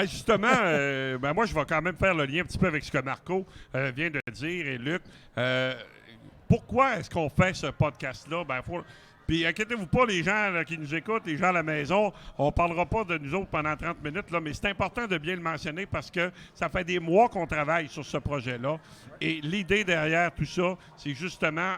Justement, moi, je vais quand même faire le lien un petit peu avec ce que Marco vient de dire et Luc. Pourquoi est-ce qu'on fait ce podcast-là? Puis inquiétez-vous pas, les gens là, qui nous écoutent, les gens à la maison, on parlera pas de nous autres pendant 30 minutes, là, mais c'est important de bien le mentionner parce que ça fait des mois qu'on travaille sur ce projet-là. Et l'idée derrière tout ça, c'est justement,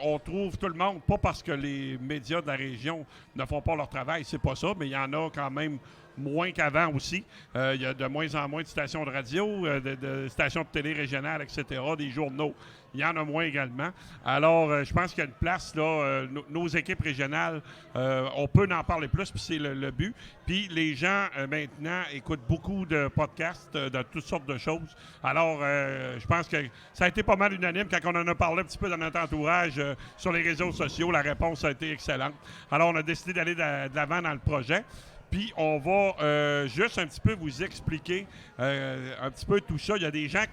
on trouve tout le monde, pas parce que les médias de la région ne font pas leur travail, c'est pas ça, mais il y en a quand même moins qu'avant aussi. Il y a de moins en moins de stations de radio, de stations de télé régionales, etc., des journaux. Il y en a moins également. Alors, je pense qu'il y a une place, là, nos équipes régionales, on peut en parler plus, puis c'est le but. Puis les gens, maintenant, écoutent beaucoup de podcasts de toutes sortes de choses. Alors, je pense que ça a été pas mal unanime quand on en a parlé un petit peu dans notre entourage sur les réseaux sociaux. La réponse a été excellente. Alors, on a décidé d'aller de l'avant dans le projet. Puis on va juste un petit peu vous expliquer un petit peu tout ça. Il y a des gens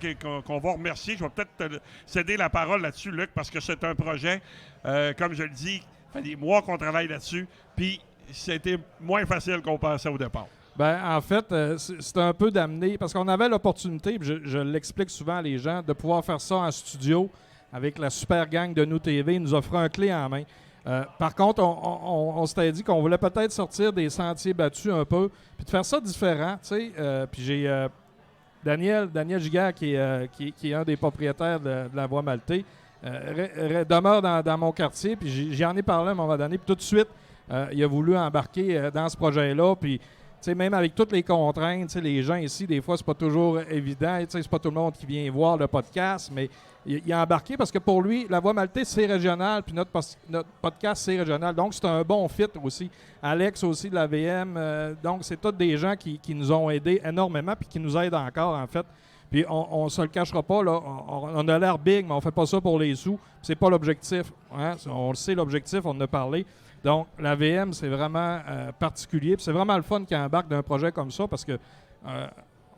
qu'on va remercier. Je vais peut-être te céder la parole là-dessus, Luc, parce que c'est un projet, comme je le dis, ça fait des mois qu'on travaille là-dessus. Puis c'était moins facile qu'on pensait au départ. En fait, c'est un peu d'amener, parce qu'on avait l'opportunité, je l'explique souvent à les gens, de pouvoir faire ça en studio avec la super gang de Nous TV, nous offrant un clé en main. Par contre, on s'était dit qu'on voulait peut-être sortir des sentiers battus un peu, puis de faire ça différent, tu sais. Puis j'ai Daniel Giguère, qui est un des propriétaires de la Voie Maltais, demeure dans mon quartier, puis j'en ai parlé à un moment donné, puis tout de suite, il a voulu embarquer dans ce projet-là, puis même avec toutes les contraintes, les gens ici, des fois, c'est pas toujours évident. C'est pas tout le monde qui vient voir le podcast, mais il a embarqué parce que pour lui, la Voie Maltais, c'est régional, puis notre podcast, c'est régional. Donc, c'est un bon fit aussi. Alex aussi de la VM. Donc, c'est tous des gens qui nous ont aidés énormément, puis qui nous aident encore, en fait. Puis, on se le cachera pas, là. On a l'air big, mais on fait pas ça pour les sous. C'est pas l'objectif. Hein? On le sait, l'objectif, on en a parlé. Donc, la VM, c'est vraiment particulier. Puis c'est vraiment le fun qui embarque d'un projet comme ça parce que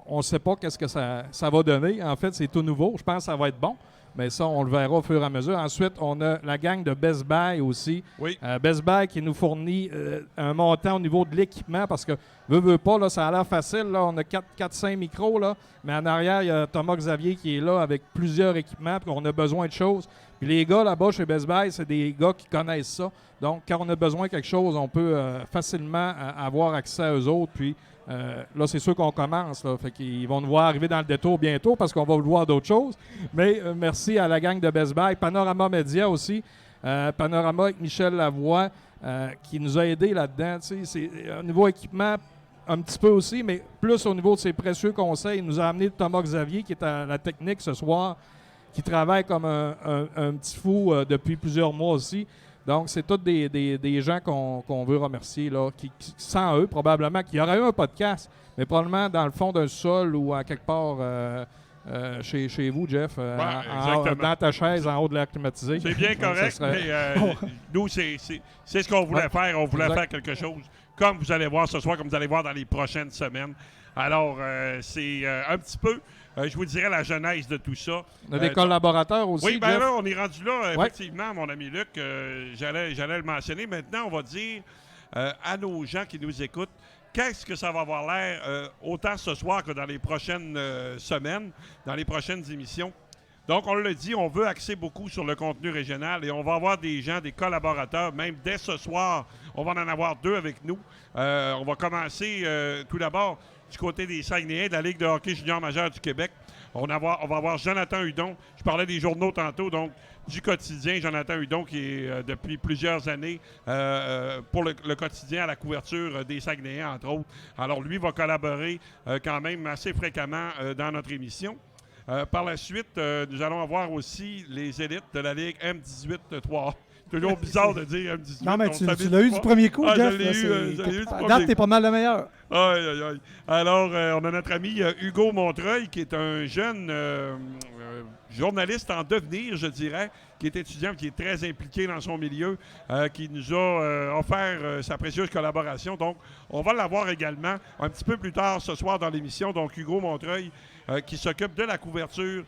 on ne sait pas qu'est-ce que ça va donner. En fait, c'est tout nouveau. Je pense que ça va être bon. Mais ça, on le verra au fur et à mesure. Ensuite, on a la gang de Best Buy aussi. Oui. Best Buy qui nous fournit un montant au niveau de l'équipement parce que, veut pas, là, ça a l'air facile. Là, on a 4-5 micros, là, mais en arrière, il y a Thomas Xavier qui est là avec plusieurs équipements puis on a besoin de choses. Puis les gars là-bas chez Best Buy, c'est des gars qui connaissent ça. Donc, quand on a besoin de quelque chose, on peut facilement avoir accès à eux autres. Puis là, c'est sûr qu'on commence. Là, fait qu'ils vont nous voir arriver dans le détour bientôt parce qu'on va vouloir d'autres choses. Mais merci à la gang de Best Buy. Panorama Média aussi. Panorama avec Michel Lavoie qui nous a aidés là-dedans. C'est au niveau équipement, un petit peu aussi, mais plus au niveau de ses précieux conseils. Il nous a amené Thomas Xavier qui est à la technique ce soir, qui travaille comme un petit fou depuis plusieurs mois aussi. Donc, c'est tous des gens qu'on veut remercier, là, qui, sans eux, probablement, qu'il y aurait eu un podcast, mais probablement dans le fond d'un sol ou à quelque part chez vous, Jeff, dans ta chaise, en haut de l'air climatisé. C'est bien correct, mais nous, c'est ce qu'on voulait faire. On voulait faire quelque chose, comme vous allez voir ce soir, comme vous allez voir dans les prochaines semaines. Alors, c'est un petit peu... je vous dirais la genèse de tout ça. On a des collaborateurs aussi. Oui, bien là, on est rendu là, effectivement, mon ami Luc. J'allais le mentionner. Maintenant, on va dire à nos gens qui nous écoutent, qu'est-ce que ça va avoir l'air autant ce soir que dans les prochaines semaines, dans les prochaines émissions. Donc, on l'a dit, on veut axer beaucoup sur le contenu régional et on va avoir des gens, des collaborateurs, même dès ce soir, on va en avoir 2 avec nous. On va commencer tout d'abord du côté des Saguenayens de la Ligue de hockey junior majeur du Québec. On va avoir Jonathan Hudon. Je parlais des journaux tantôt, donc du quotidien. Jonathan Hudon qui est depuis plusieurs années pour le quotidien à la couverture des Saguenayens, entre autres. Alors, lui va collaborer quand même assez fréquemment dans notre émission. Par la suite, nous allons avoir aussi les élites de la Ligue M18-3A. Toujours bizarre de dire M18. Non, mais tu l'as eu du premier coup, Jeff. Je l'ai eu du premier coup. T'es pas mal le meilleur. Aïe, aïe, aïe. Alors, on a notre ami Hugo Montreuil, qui est un jeune journaliste en devenir, je dirais, qui est étudiant, qui est très impliqué dans son milieu, qui nous a offert sa précieuse collaboration. Donc, on va l'avoir également un petit peu plus tard ce soir dans l'émission. Donc, Hugo Montreuil, qui s'occupe de la couverture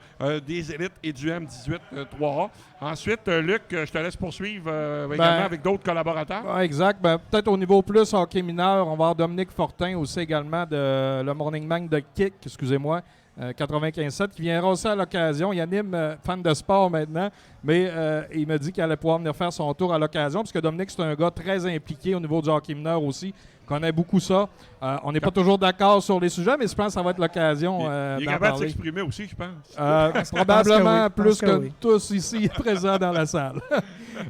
des élites et du M18-3A. Ensuite, Luc, je te laisse poursuivre également avec d'autres collaborateurs. Exact. Peut-être au niveau plus hockey mineur, on va avoir Dominique Fortin Martin aussi également de le Morning Man de Kick, excusez-moi, 95.7, qui viendra aussi à l'occasion. Il anime fan de sport maintenant, mais il me dit qu'il allait pouvoir venir faire son tour à l'occasion, parce que Dominique, c'est un gars très impliqué au niveau du hockey mineur aussi, connaît beaucoup ça. On n'est pas toujours d'accord sur les sujets, mais je pense que ça va être l'occasion Il est d'en capable de parler. s'exprimer aussi, je pense. Probablement plus que oui. tous ici présents dans la salle.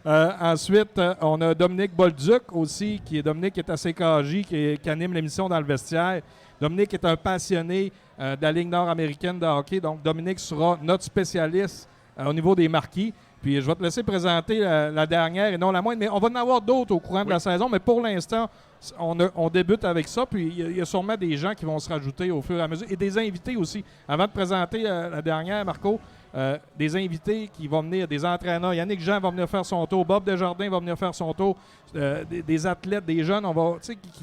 Ensuite, on a Dominique Bolduc aussi, Dominique est à CKJ, qui anime l'émission Dans le vestiaire. Dominique est un passionné de la Ligue nord-américaine de hockey, donc Dominique sera notre spécialiste au niveau des marquis. Puis je vais te laisser présenter la dernière et non la moindre, mais on va en avoir d'autres au courant de la saison, mais pour l'instant, on débute avec ça, puis il y a sûrement des gens qui vont se rajouter au fur et à mesure, et des invités aussi. Avant de présenter la dernière, Marco, des invités qui vont venir, des entraîneurs. Yannick Jean va venir faire son tour, Bob Desjardins va venir faire son tour, des athlètes, des jeunes,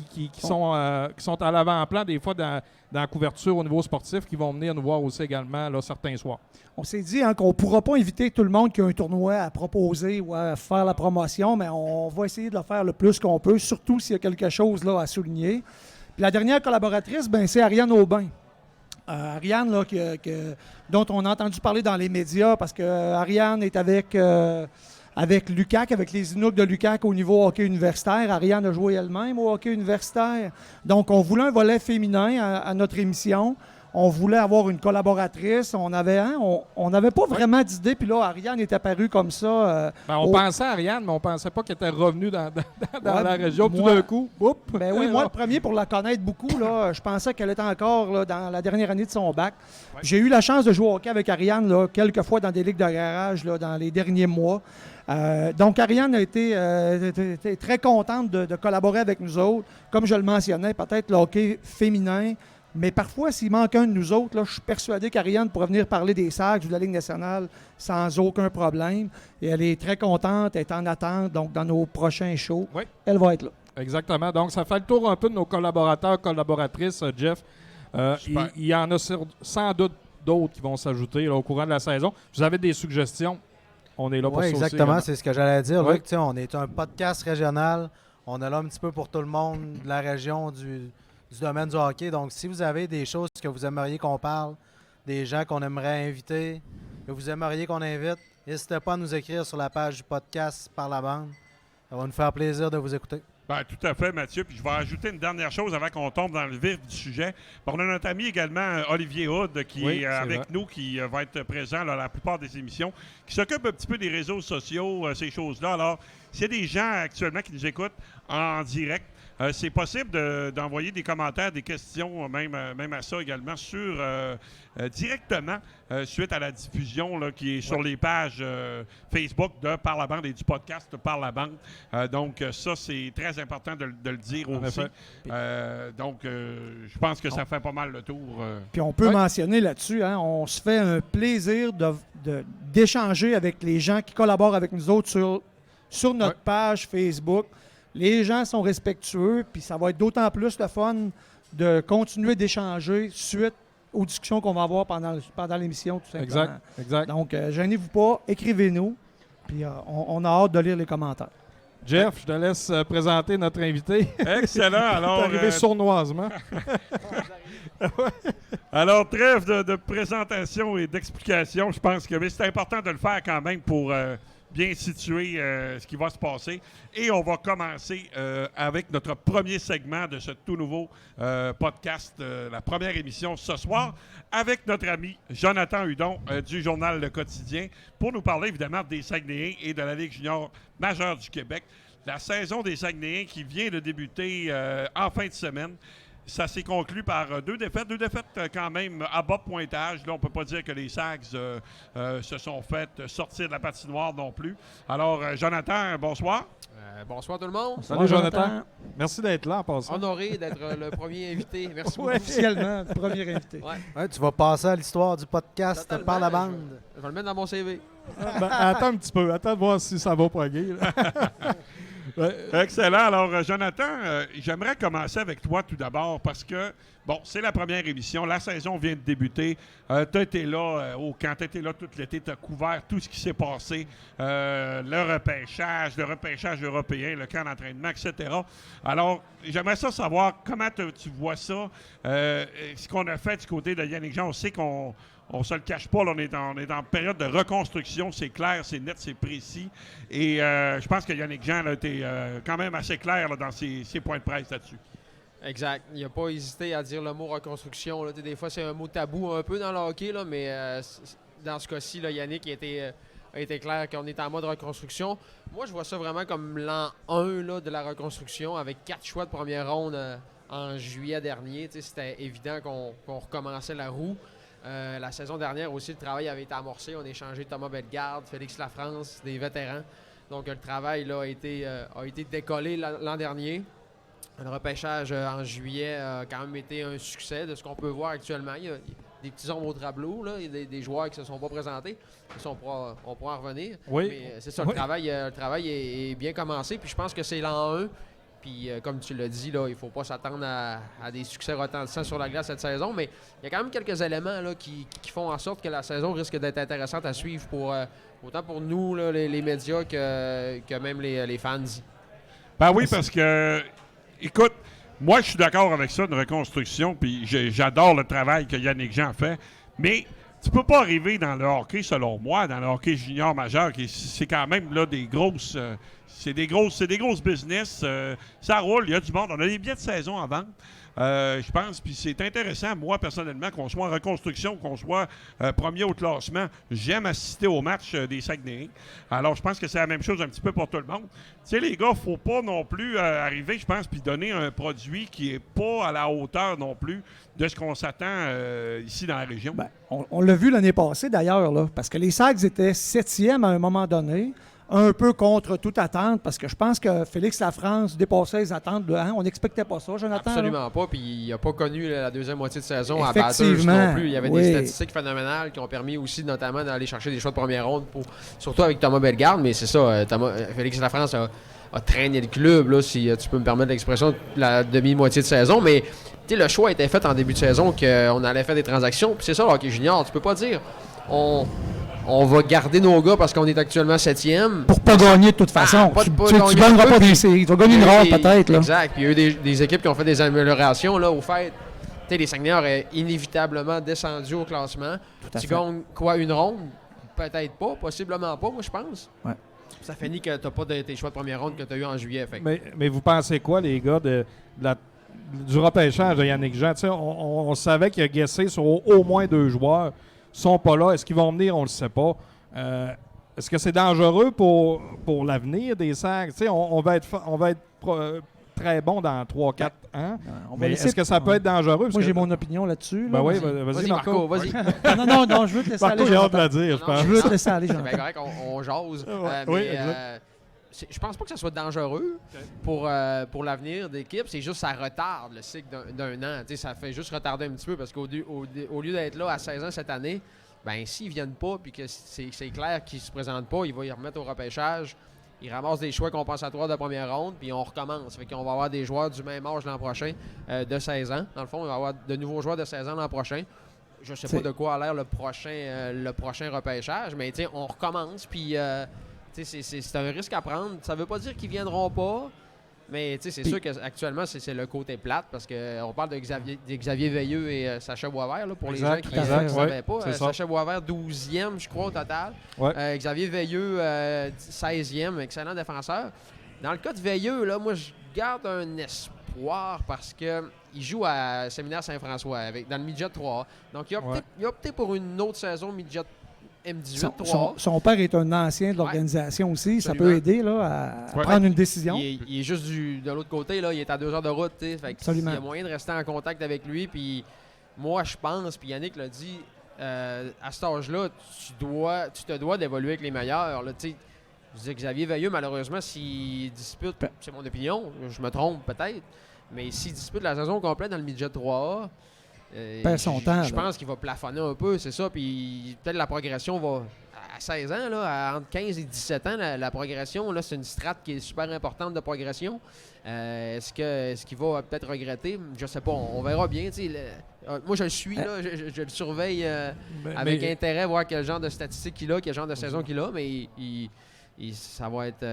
qui sont à l'avant-plan des fois dans la couverture au niveau sportif, qui vont venir nous voir aussi également là, certains soirs. On s'est dit qu'on ne pourra pas inviter tout le monde qui a un tournoi à proposer ou à faire la promotion, mais on va essayer de le faire le plus qu'on peut, surtout s'il y a quelque chose là, à souligner. Puis la dernière collaboratrice, c'est Ariane Aubin. Ariane, là, dont on a entendu parler dans les médias, parce que Ariane est avec l'UQAC, avec les Inuks de l'UQAC au niveau hockey universitaire. Ariane a joué elle-même au hockey universitaire. Donc, on voulait un volet féminin à notre émission. On voulait avoir une collaboratrice. On n'avait pas vraiment d'idée. Puis là, Ariane est apparue comme ça. On pensait à Ariane, mais on ne pensait pas qu'elle était revenue dans la région. Tout d'un coup, oups! Ben oui, moi, le premier, pour la connaître beaucoup, là, je pensais qu'elle était encore là, dans la dernière année de son bac. Ouais. J'ai eu la chance de jouer au hockey avec Ariane là, quelques fois dans des ligues de garage là, dans les derniers mois. Donc, Ariane a été très contente de collaborer avec nous autres. Comme je le mentionnais, peut-être le hockey féminin. Mais parfois, s'il manque un de nous autres, là, je suis persuadé qu'Ariane pourrait venir parler des Sags ou de la Ligue nationale sans aucun problème. Et elle est très contente, elle est en attente. Donc, dans nos prochains shows, oui, elle va être là. Exactement. Donc, ça fait le tour un peu de nos collaborateurs, collaboratrices, Jeff. Il y en a sans doute d'autres qui vont s'ajouter là, au courant de la saison. Vous avez des suggestions? On est là pour ça aussi. Exactement, c'est ce que j'allais dire. Oui. Luc, on est un podcast régional. On est là un petit peu pour tout le monde de la région du domaine du hockey. Donc, si vous avez des choses que vous aimeriez qu'on parle, des gens qu'on aimerait inviter, que vous aimeriez qu'on invite, n'hésitez pas à nous écrire sur la page du podcast Par la bande. Ça va nous faire plaisir de vous écouter. Ben, tout à fait, Mathieu. Puis je vais ajouter une dernière chose avant qu'on tombe dans le vif du sujet. On a notre ami également, Olivier Hood, qui est avec nous, qui va être présent là, à la plupart des émissions, qui s'occupe un petit peu des réseaux sociaux, ces choses-là. Alors, s'il y a des gens actuellement qui nous écoutent en direct, c'est possible d'envoyer des commentaires, des questions, même à ça également, directement suite à la diffusion là, qui est sur les pages Facebook de Par la bande et du podcast Par la bande. Donc, ça, c'est très important de le dire aussi. Donc, je pense que ça fait pas mal le tour. Puis on peut mentionner là-dessus, on se fait un plaisir d'échanger avec les gens qui collaborent avec nous autres sur notre page Facebook. Les gens sont respectueux, puis ça va être d'autant plus le fun de continuer d'échanger suite aux discussions qu'on va avoir pendant l'émission, tout simplement. Exact. Donc, gênez-vous pas, écrivez-nous, puis on a hâte de lire les commentaires. Jeff, je te laisse présenter notre invité. Excellent. Alors, t'es arrivé sournoisement. Alors, trêve de présentation et d'explication. Je pense que c'est important de le faire quand même pour bien situer ce qui va se passer. Et on va commencer avec notre premier segment de ce tout nouveau podcast, la première émission ce soir, avec notre ami Jonathan Hudon du Journal Le Quotidien, pour nous parler évidemment des Saguenayens et de la Ligue junior majeure du Québec. La saison des Saguenayens qui vient de débuter en fin de semaine. Ça s'est conclu par deux défaites quand même à bas pointage. Là, on ne peut pas dire que les Sags se sont fait sortir de la patinoire non plus. Alors, Jonathan, bonsoir. Bonsoir tout le monde. Salut Jonathan. Merci d'être là en passant. Honoré d'être le premier invité. Merci beaucoup. Officiellement, le premier invité. Tu vas passer à l'histoire du podcast Totalement, Par la bande. Je vais le mettre dans mon CV. Attends un petit peu. Attends de voir si ça va proguer. Excellent. Alors, Jonathan, j'aimerais commencer avec toi tout d'abord parce que Bon, c'est la première émission. La saison vient de débuter. Tu as été là au camp, tu as été là tout l'été, tu as couvert tout ce qui s'est passé. Le repêchage européen, le camp d'entraînement, etc. Alors, j'aimerais ça savoir comment tu vois ça. Ce qu'on a fait du côté de Yannick Jean, on sait qu'on ne se le cache pas, là, on est en période de reconstruction, c'est clair, c'est net, c'est précis. Et je pense que Yannick Jean a été quand même assez clair là, dans ses points de presse là-dessus. Exact. Il n'a pas hésité à dire le mot reconstruction. Là. Des fois, c'est un mot tabou un peu dans le hockey, là, mais dans ce cas-ci, là, Yannick a été clair qu'on est en mode reconstruction. Moi, je vois ça vraiment comme l'an 1 là, de la reconstruction avec 4 choix de première ronde en juillet dernier. C'était évident qu'on recommençait la roue. La saison dernière aussi, le travail avait été amorcé. On a échangé Thomas Bellegarde, Félix Lafrance, des vétérans. Donc, le travail là, a été décollé l'an dernier. Le repêchage en juillet a quand même été un succès de ce qu'on peut voir actuellement. Il y a des petits ombres au tableau, là. Il y a des joueurs qui ne se sont pas présentés. Ça, on pourra en revenir. Oui. Mais c'est ça, Oui. le travail est bien commencé. Puis je pense que c'est l'an 1. Puis comme tu l'as dit, là, il ne faut pas s'attendre à des succès retentissants sur la glace cette saison. Mais il y a quand même quelques éléments là, qui font en sorte que la saison risque d'être intéressante à suivre autant pour nous, là, les médias, que même les fans. Ben oui, parce que, écoute, moi, je suis d'accord avec ça, une reconstruction, puis j'adore le travail que Yannick Jean fait, mais tu peux pas arriver dans le hockey, selon moi, dans le hockey junior majeur, qui c'est quand même là des grosses... c'est des grosses business. Ça roule, il y a du monde. On a des billets de saison à vendre. Je pense, puis c'est intéressant, moi, personnellement, qu'on soit en reconstruction, qu'on soit premier au classement. J'aime assister au match des Saguenayens. Alors, je pense que c'est la même chose un petit peu pour tout le monde. Tu sais, les gars, faut pas non plus arriver, je pense, puis donner un produit qui est pas à la hauteur non plus de ce qu'on s'attend ici dans la région. Ben, on l'a vu l'année passée, d'ailleurs, là, parce que les Sags étaient 7e à un moment donné, un peu contre toute attente, parce que je pense que Félix Lafrance dépassait les attentes. On n'expectait pas ça, Jonathan. Absolument là. pas. Puis il n'a pas connu la deuxième moitié de saison à batteuse Effectivement, non plus. Il y avait oui. des statistiques phénoménales qui ont permis aussi notamment d'aller chercher des choix de première ronde, surtout avec Thomas Bellegarde. Mais c'est ça, Félix Lafrance a traîné le club, là, si tu peux me permettre l'expression, la demi-moitié de saison. Mais le choix a été fait en début de saison qu'on allait faire des transactions. Puis c'est ça, le hockey junior. Tu peux pas dire on va garder nos gars parce qu'on est actuellement 7e. Pour pas gagner de toute façon. pas Tu gagner gagneras un peu, pas des puis- séries. Tu vas gagner une ronde peut-être. Là. Exact. Puis il y a eu des équipes qui ont fait des améliorations. Là, au fait, les Saguenay auraient inévitablement descendu au classement. à Tu fait. gagnes quoi, une ronde? Peut-être pas, possiblement pas, moi je pense. Ouais. Ça finit que tu n'as pas tes choix de première ronde que tu as eu en juillet. Fait. Mais vous pensez quoi, les gars, du repêchage de Yannick Jean? Tu sais, on savait qu'il a guessé sur au moins 2 joueurs. Ils sont pas là. Est-ce qu'ils vont venir? On ne le sait pas. Est-ce que c'est dangereux pour l'avenir des Sags? Tu sais, on va être très bon dans 3-4 ans. On va Mais laisser- est-ce que ça peut être dangereux? Parce Moi, que- j'ai mon opinion là-dessus. Ben là. oui, Vas-y. vas-y, Marco. Vas-y. Non, je veux te laisser Marco, aller. j'ai hâte de Jonathan. la dire, je Non, pense. Je veux te laisser aller, C'est Jonathan. bien correct, on jase. Ouais, Mais, oui, exact. je pense pas que ça soit dangereux pour l'avenir d'équipe. C'est juste que ça retarde le cycle d'un an. Tu sais, ça fait juste retarder un petit peu parce qu'au lieu d'être là à 16 ans cette année, ben s'ils viennent pas puis que c'est clair qu'ils se présentent pas, ils vont y remettre au repêchage. Ils ramassent des choix compensatoires de première ronde puis on recommence. Fait qu'on va avoir des joueurs du même âge l'an prochain de 16 ans. Dans le fond, on va avoir de nouveaux joueurs de 16 ans l'an prochain. Je sais pas de quoi a l'air le prochain repêchage, mais tu sais, on recommence puis tu sais, c'est un risque à prendre. Ça veut pas dire qu'ils viendront pas, mais tu sais, c'est sûr qu'actuellement, c'est le côté plate parce qu'on parle de Xavier Veilleux et Sacha Boisvert, là, pour Exact, les gens qui exact, ne savaient pas. c'est ça. Sacha Boisvert, 12e, je crois, au total. Ouais. Xavier Veilleux, 16e, excellent défenseur. Dans le cas de Veilleux, là, moi, je garde un espoir parce que il joue à Séminaire Saint-François dans le midget 3. Donc, il a opté pour une autre saison midget M18 3. Son père est un ancien de l'organisation aussi. Ça peut Absolument. aider là, à prendre une décision. Il est juste de l'autre côté, là, il est à 2 heures de route. Fait que Absolument. il y a moyen de rester en contact avec lui. Puis moi, je pense, puis Yannick l'a dit, à cet âge-là, tu te dois d'évoluer avec les meilleurs. Là, je dis Xavier Veilleux, malheureusement, s'il dispute, c'est mon opinion, je me trompe peut-être, mais s'il dispute la saison complète dans le midget 3A, Perd son temps, Je là. pense qu'il va plafonner un peu, c'est ça. Puis peut-être la progression va. À 16 ans, là, entre 15 et 17 ans, la progression, là, c'est une strate qui est super importante de progression. Est-ce qu'il va peut-être regretter? Je sais pas, on verra bien. Moi, je le suis, là, je le surveille avec intérêt, voir quel genre de statistiques il a, quel genre de saison qu'il a, mais ça va être...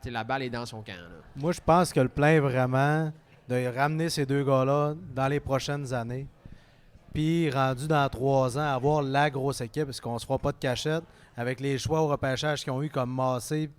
la balle est dans son camp. Là. Moi, je pense que le plan est vraiment de ramener ces deux gars-là dans les prochaines années. Puis, rendu dans 3 ans, avoir la grosse équipe, parce qu'on ne se fera pas de cachette, avec les choix au repêchage qu'ils ont eu comme Massé,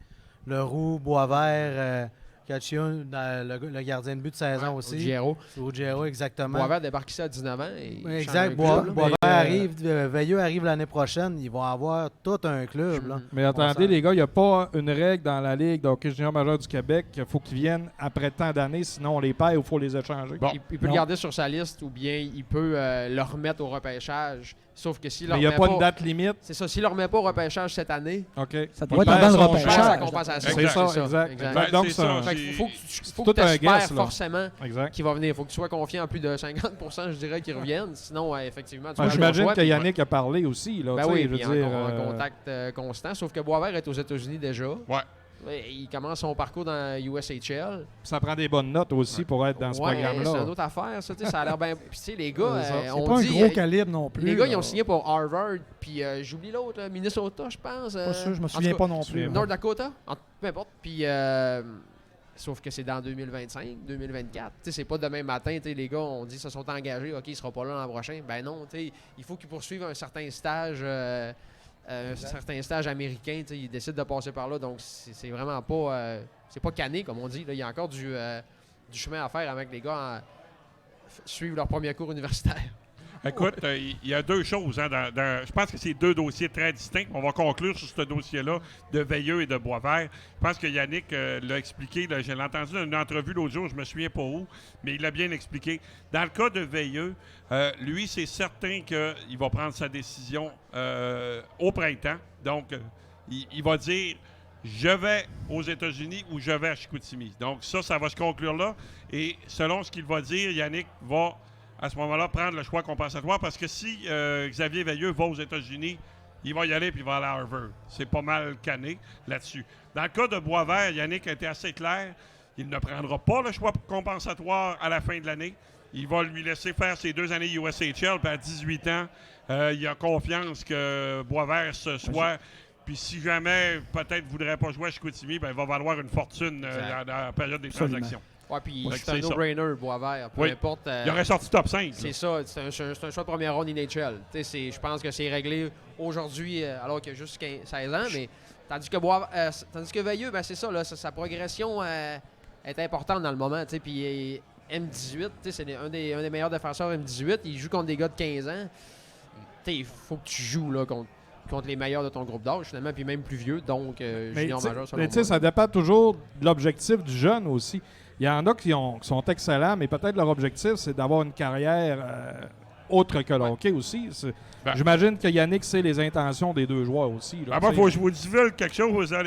Leroux, Boisvert, Caccione, le gardien de but de 16 ans aussi. Ruggiero, exactement. Boisvert débarque ici à 19 ans. Et Exact. Boisvert arrive, Veilleux arrive l'année prochaine. Ils vont avoir tout un club. Là. Mais attendez, les gars, il n'y a pas une règle dans la Ligue de hockey junior majeur du Québec qu'il faut qu'ils viennent après tant d'années, sinon on les perd ou il faut les échanger. Bon. Il peut le garder sur sa liste ou bien il peut le remettre au repêchage. Sauf que s'il Mais ne il le n'y a remet pas une date limite. C'est ça, s'il ne le remet pas au repêchage cette année, OK. Ça Il doit être perd avant le son il perd champ. sa repêchage. compensation. C'est ça, exact. Ben, Donc, c'est ça, ça. Fait qu'il faut que tout tu un espères guess, là. forcément Exact. qu'il va venir. Il faut que tu sois confiant à plus de 50%, je dirais, qu'il revienne. Sinon, effectivement, tu vas J'imagine que Yannick a parlé aussi. Là, Ben tu sais, oui, je veux puis dire, en contact constant. Sauf que Boisvert est aux États-Unis déjà. Ouais. Il commence son parcours dans USHL. ça prend des bonnes notes aussi pour être dans ce Ouais, c'est programme-là. une autre affaire, ça. Ça a l'air bien. Puis, tu sais, les gars, C'est ça. C'est on pas un dit. gros calibre non plus. Les gars, ils là. ont signé pour Harvard, puis j'oublie l'autre, là, Minnesota, je pense. Pas sûr, je me en souviens tout cas, pas non plus. North Dakota, peu importe. Puis, sauf que c'est dans 2025, 2024. Tu sais, c'est pas demain matin. Tu sais, les gars, on dit, se sont engagés. OK, il sera pas là l'an prochain. Ben non, tu sais, il faut qu'ils poursuivent un certain stage. Certains stages américains, tu sais, ils décident de passer par là. Donc, c'est vraiment pas... c'est pas canné, comme on dit. Là. Il y a encore du chemin à faire avec les gars suivre leur premier cours universitaire. Écoute, il y a deux choses. Hein, je pense que c'est deux dossiers très distincts. On va conclure sur ce dossier-là de Veilleux et de Boisvert. Je pense que Yannick l'a expliqué. Là, je l'ai entendu dans une entrevue l'autre jour, je me souviens pas où, mais il l'a bien expliqué. Dans le cas de Veilleux, lui, c'est certain qu'il va prendre sa décision au printemps. Donc, il va dire « Je vais aux États-Unis ou je vais à Chicoutimi ». Donc, ça va se conclure là. Et selon ce qu'il va dire, Yannick va... à ce moment-là, prendre le choix compensatoire, parce que si Xavier Veilleux va aux États-Unis, il va y aller puis il va aller à Harvard. C'est pas mal canné là-dessus. Dans le cas de Boisvert, Yannick a été assez clair. Il ne prendra pas le choix compensatoire à la fin de l'année. Il va lui laisser faire ses 2 années USHL, puis à 18 ans, il a confiance que Boisvert se soit... Puis si jamais, peut-être, ne voudrait pas jouer à Chicoutimi, ben, il va valoir une fortune dans la période des transactions. Ouais, puis Ouais, c'est un c'est ça. no-brainer, Boisvert. Peu Oui. importe. Il aurait sorti top 5. C'est ça, c'est un choix de première ronde NHL. Je pense que c'est réglé aujourd'hui, alors qu'il y a juste 16 ans, mais tandis que Veilleux, ben, c'est ça, là, sa progression est importante dans le moment. Puis M18, c'est un des meilleurs défenseurs M18. Il joue contre des gars de 15 ans. Il faut que tu joues là, contre les meilleurs de ton groupe d'âge, finalement, puis même plus vieux, donc junior majeur, selon mais tu sais, moi. ça dépend toujours de l'objectif du jeune aussi. Il y en a qui sont excellents, mais peut-être leur objectif, c'est d'avoir une carrière autre que le hockey aussi. Ben. J'imagine que Yannick sait les intentions des deux joueurs aussi. Là, Moi, tu il faut sais. que je vous divulgue quelque chose. Hein,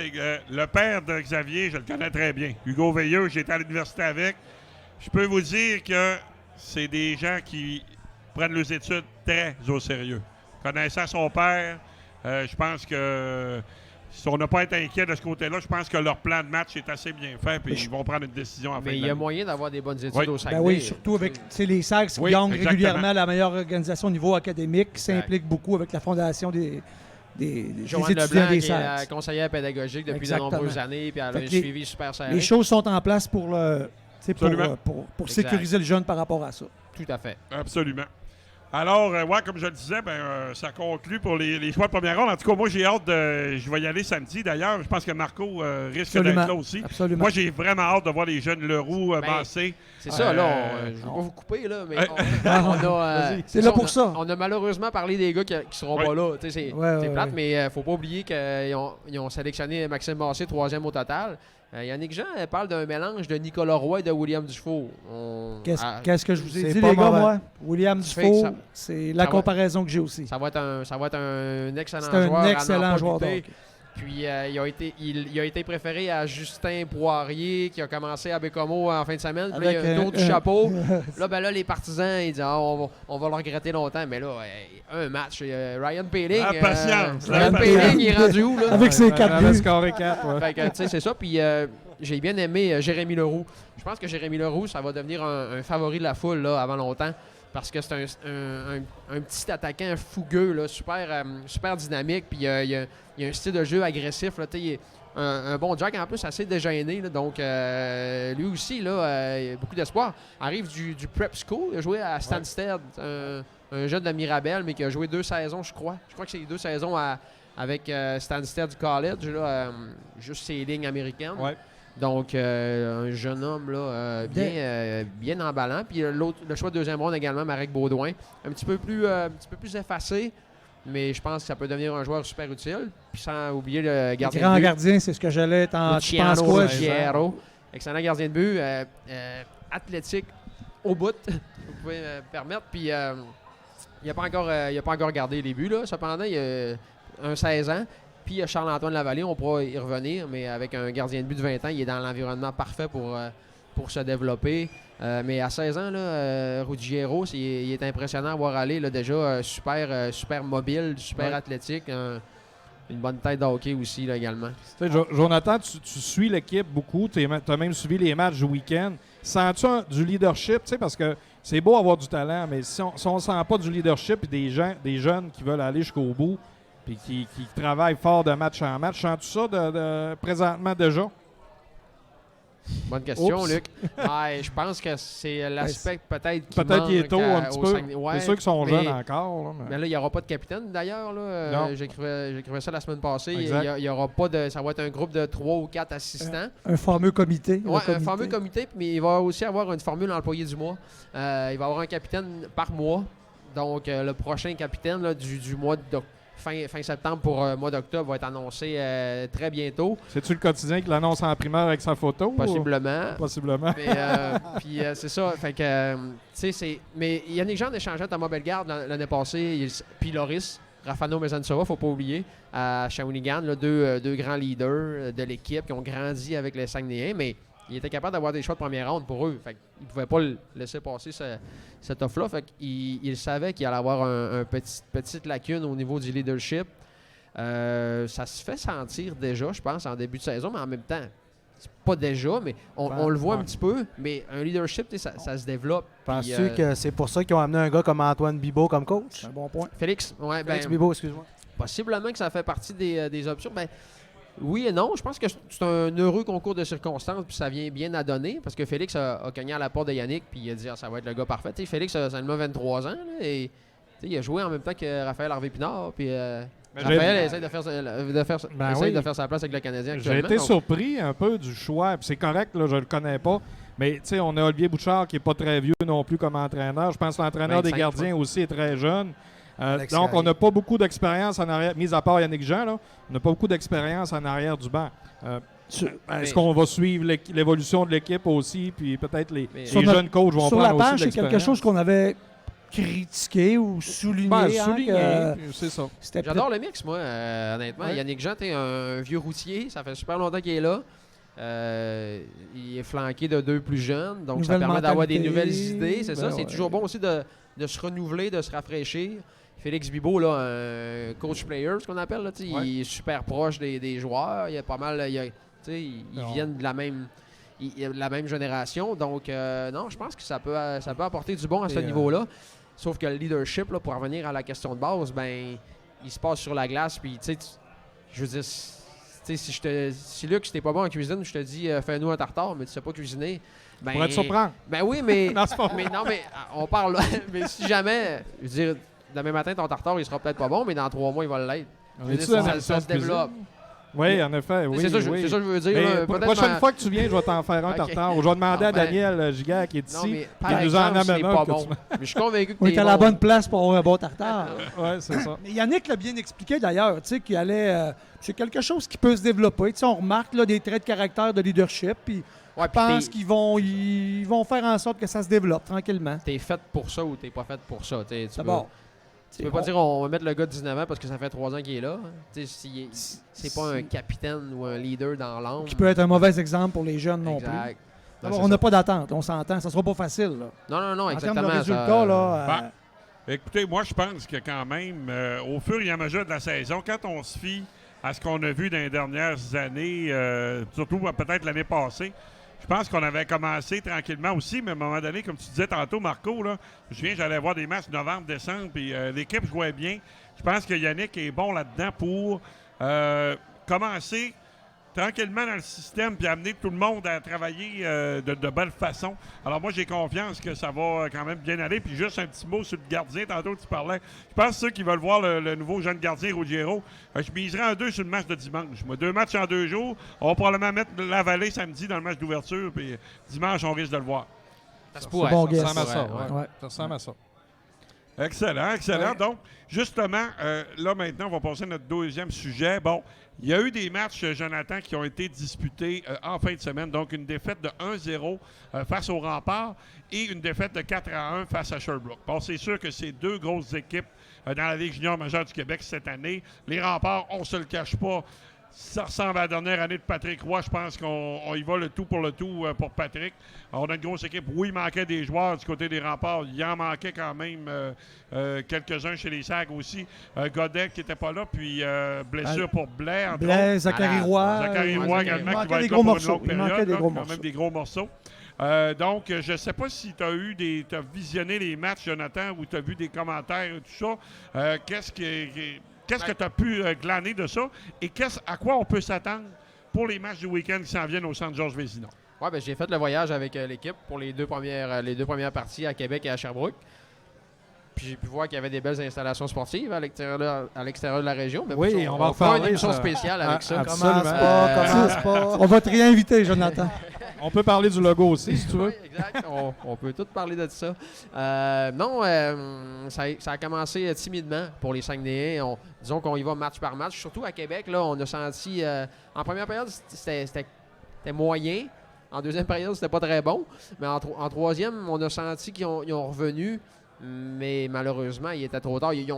le père de Xavier, je le connais très bien. Hugo Veilleux, j'étais à l'université avec. Je peux vous dire que c'est des gens qui prennent leurs études très au sérieux. Connaissant son père, je pense que si on n'a pas à être inquiet de ce côté-là, je pense que leur plan de match est assez bien fait et ils vont prendre une décision en fin Mais de il y a l'année. moyen d'avoir des bonnes études Oui. au Saguenay. Ben oui, surtout avec les Sags qui Oui, gagnent exactement. régulièrement la meilleure organisation au niveau académique, qui Exact. s'implique beaucoup avec la fondation des Joanne étudiants Leblanc, des qui est la Sags. conseillère pédagogique depuis Exactement. de nombreuses années, puis elle a Fait un que les- suivi super serré. Les choses sont en place pour Absolument. pour Exact. sécuriser le jeune par rapport à ça. Tout à fait. Absolument. Alors, ouais, comme je le disais, ça conclut pour les choix de première ronde. En tout cas, moi, j'ai hâte de... Je vais y aller samedi, d'ailleurs. Je pense que Marco risque d'être Absolument. là aussi. Absolument. Moi, j'ai vraiment hâte de voir les jeunes Leroux, Ben, Massé. C'est ça, là. Je ne vais pas vous couper, là, mais on a... C'est là pour ça. On a malheureusement parlé des gars qui seront Oui. pas là. Tu sais, c'est Ouais, plate, ouais. mais faut pas oublier qu'ils ont sélectionné Maxime Massé, 3e au total. Yannick Jean parle d'un mélange de Nicolas Roy et de William Dufault. Qu'est-ce que je vous ai c'est dit, pas les gars, mauvais. moi? William Ça fait que Dufault, ça- c'est la ça va- comparaison que j'ai aussi. Ça va être un excellent C'est joueur. un à n'en excellent pas joueur de douter. hockey. Puis il a été préféré à Justin Poirier, qui a commencé à Bécomo en fin de semaine. Puis là, il y a un tour du chapeau. Là, les partisans, ils disent on va le regretter longtemps. Mais là, un match. Ryan Poehling. Patience. Ryan Poehling, il est rendu où, là? Avec ses 4 J'avais buts. scoré 4. Ouais. Fait que, tu sais, c'est ça. Puis j'ai bien aimé Jérémy Leroux. Je pense que Jérémy Leroux, ça va devenir un favori de la foule là, avant longtemps. Parce que c'est un petit attaquant fougueux, là, super dynamique. Puis il y a un style de jeu agressif. Là, il est un bon Jack, en plus, assez dégêné. Là, donc, lui aussi, là, il a beaucoup d'espoir. Arrive du Prep School. Il a joué à Stansted, un jeune de Mirabel, mais qui a joué 2 saisons, je crois. Je crois que c'est 2 saisons avec Stansted du college, là, juste ses lignes américaines. Ouais. Donc, un jeune homme là, bien emballant. Puis le choix de 2e ronde également, Marek Baudouin. Un petit peu plus effacé, mais je pense que ça peut devenir un joueur super utile. Puis sans oublier le gardien Grand de but. gardien, c'est ce que j'allais tu penses Luciano quoi? Ruggiero. Excellent gardien de but. Athlétique au bout, vous pouvez me permettre. Puis, il n'a pas encore gardé les buts. Là. Cependant, il a un 16 ans. Puis il y a Charles-Antoine Lavallée, on pourra y revenir, mais avec un gardien de but de 20 ans, il est dans l'environnement parfait pour se développer. Mais à 16 ans, Ruggiero, il est impressionnant à voir aller. Là, déjà super mobile, super athlétique. Une bonne tête de hockey aussi là, également. Tu sais, Jonathan, tu suis l'équipe beaucoup. Tu as même suivi les matchs du week-end. Sens-tu du leadership? Parce que c'est beau avoir du talent, mais si on ne sent pas du leadership et des jeunes qui veulent aller jusqu'au bout, puis qui travaillent fort de match en match. Sens-tu ça présentement déjà? Bonne question, Oups. Luc. Je pense que c'est l'aspect peut-être qui Peut-être qu'il est tôt un au petit peu. Saguenay. Ouais, C'est sûr qu'ils sont mais- jeunes encore. Là, Mais là, il n'y aura pas de capitaine d'ailleurs. Non. J'écrivais ça la semaine passée. Exact. Il y aura pas de. Ça va être un groupe de 3 ou 4 assistants. Un fameux comité. Ouais, un fameux comité, mais il va aussi avoir une formule employé du mois. Il va y avoir un capitaine par mois. Donc, le prochain capitaine là, du mois de fin septembre pour le mois d'octobre va être annoncé très bientôt, C'est-tu le quotidien qui l'annonce en primeur avec sa photo? possiblement. Ou? Possiblement. Mais, puis c'est ça. Fait que, tu sais, c'est. Mais Yannick Jean échangeait à Thomas Bellegarde l'année passée, puis Loris, Rafano Mezansova, faut pas oublier, à Shawinigan, là, deux grands leaders de l'équipe qui ont grandi avec les Saguenayens, mais il était capable d'avoir des choix de première ronde pour eux. Fait qu'il ne pouvait pas le laisser passer cette offre-là. Fait qu'il savait qu'il allait avoir un petite lacune au niveau du leadership. Ça se fait sentir déjà, je pense, en début de saison, mais en même temps, c'est pas déjà, mais on le voit un petit peu. Mais un leadership, ça se développe. Penses-tu Puis, que c'est pour ça qu'ils ont amené un gars comme Antoine Bibeau comme coach? C'est un bon point. Félix, ouais, Félix ben, Bibeau, excuse-moi. possiblement que ça fait partie des options. Ben, oui et non. Je pense que c'est un heureux concours de circonstances, puis ça vient bien à donner, parce que Félix a cogné à la porte de Yannick, puis il a dit ça va être le gars parfait. T'sais, Félix a seulement 23 ans, là, et il a joué en même temps que Raphaël Harvey-Pinard, puis Raphaël essaie de faire sa place avec le Canadien J'ai actuellement. été donc- surpris un peu du choix. Puis c'est correct, là, je le connais pas. Mais tu sais, on a Olivier Bouchard qui est pas très vieux non plus comme entraîneur. Je pense que l'entraîneur des 25, gardiens aussi est très jeune. Alex Donc, on Carrier. n'a pas beaucoup d'expérience en arrière, mis à part Yannick Jean, là, on n'a pas beaucoup d'expérience en arrière du banc. Est-ce qu'on va suivre l'évolution de l'équipe aussi, puis peut-être les Sur jeunes coachs vont Sur prendre la aussi page, de c'est quelque l'expérience? chose qu'on avait critiqué ou souligné. Ben, hein, souligné, que c'est ça. c'était J'adore le mix, moi, honnêtement. Ouais. Yannick Jean, t'es un vieux routier. Ça fait super longtemps qu'il est là. Il est flanqué de 2 plus jeunes, donc ça Nouvelle permet d'avoir des mentalité. nouvelles idées. C'est ça, Ben c'est ouais. toujours bon aussi de se renouveler, de se rafraîchir. Félix Bibeau, là, un coach player, ce qu'on appelle, là, Ouais. il est super proche des joueurs. Il y a pas mal, ils Non. viennent de la même génération. Donc, non, je pense que ça peut apporter du bon à ce Et, niveau-là. Sauf que le leadership, là, pour revenir à la question de base, ben, il se passe sur la glace. Puis, tu sais, je veux dire, tu sais, si Luc, si t'es pas bon en cuisine, je te dis, fais-nous un tartare, mais tu sais pas cuisiner. Ben, Pour être surprendre. ben oui, mais. Non, c'est pas mais non, mais on parle là. Mais si jamais, je veux dire, demain matin, ton tartare, il sera peut-être pas bon, mais dans 3 mois, il va l'être. On Je veux est-tu dire, dans ça une se sorte de développe. cuisine? Oui, en effet. Oui, c'est ça, oui. c'est ça que je veux dire. Mais là. pour la Peut-être prochaine ma- fois que tu viens, je vais t'en faire un Ok. tartare. Ou je vais demander à Ah, ben- Daniel Giguère qui est Non, ici. mais par qui nous en exemple, c'est amène un pas que bon. tu- Mais je suis convaincu que On t'es est à la bon. bonne place pour avoir un bon tartare. Oui, c'est ça. Mais Yannick l'a bien expliqué d'ailleurs, tu sais, qu'il allait. C'est quelque chose qui peut se développer. Tu sais, on remarque là, des traits de caractère de leadership, puis Ouais, je puis pense qu'ils vont faire en sorte que ça se développe tranquillement. t'es fait pour ça ou t'es pas fait pour ça. Tu peux- D'abord, Tu peux pas dire on va mettre le gars de 19 ans parce que ça fait 3 ans qu'il est là. C'est pas un capitaine ou un leader dans l'ombre. Qui peut être un mauvais exemple pour les jeunes non plus. Exact. Non, D'abord, c'est on n'a ça. pas d'attente, on s'entend. Ça sera pas facile. Là. Non, En termes de exactement. résultats, là, Écoutez, moi, je pense que quand même, au fur et à mesure de la saison, quand on se fie à ce qu'on a vu dans les dernières années, surtout peut-être l'année passée, je pense qu'on avait commencé tranquillement aussi, mais à un moment donné, comme tu disais tantôt, Marco, là, je me souviens, j'allais voir des matchs novembre, décembre, puis l'équipe jouait bien. Je pense que Yannick est bon là-dedans pour commencer tranquillement dans le système puis amener tout le monde à travailler de belle façon. Alors moi, j'ai confiance que ça va quand même bien aller. Puis juste un petit mot sur le gardien. Tantôt, tu parlais. Je pense que ceux qui veulent voir le nouveau jeune gardien, Ruggiero, je miserai en 2 sur le match de dimanche. Moi, 2 matchs en 2 jours. On va probablement mettre la Vallée samedi dans le match d'ouverture. Puis dimanche, on risque de le voir. Ça se c'est pourrait. bon Ça guess. ressemble à ça. Ouais. Ouais. Ouais. Ça ressemble à ça. Excellent, excellent. Ouais. Donc, justement, là maintenant, on va passer à notre deuxième sujet. Bon, il y a eu des matchs, Jonathan, qui ont été disputés en fin de semaine. Donc, une défaite de 1-0 face aux Remparts et une défaite de 4-1 face à Sherbrooke. Bon, c'est sûr que c'est 2 grosses équipes dans la Ligue junior majeure du Québec cette année. Les Remparts, on ne se le cache pas. Ça ressemble à la dernière année de Patrick Roy. Je pense qu'on y va le tout pour Patrick. On a une grosse équipe. Oui, il manquait des joueurs du côté des Remparts. Il en manquait quand même quelques-uns chez les Sags aussi. Godet qui n'était pas là. Puis blessure pour Blais. entre autres. Blaise, Zachary Roy. Zachary Roy Ouais, également il qui manquait va des être gros là pour une morceaux. longue Il manquait période. des là, gros quand morceaux. même des gros morceaux. Donc, je ne sais pas si tu as eu t'as visionné les matchs, Jonathan, ou tu as vu des commentaires et tout ça. Qu'est-ce que tu as pu glaner de ça? Et à quoi on peut s'attendre pour les matchs du week-end qui s'en viennent au centre Georges Vézina? Ouais, ben, j'ai fait le voyage avec l'équipe pour les deux premières parties à Québec et à Sherbrooke. Puis j'ai pu voir qu'il y avait des belles installations sportives à l'extérieur de la région. Mais Oui, on va en faire une reparler, émission ça. spéciale avec ça. Absolument. Commence pas. On va te réinviter, Jonathan. On peut parler du logo aussi, si tu veux. Oui, exact. On peut tout parler de ça. Ça a commencé timidement pour les Saguenayens. Disons qu'on y va match par match. Surtout à Québec, là, on a senti... en première période, c'était moyen. En deuxième période, c'était pas très bon. Mais en troisième, on a senti qu'ils ont revenu. Mais malheureusement, il était trop tard. Ils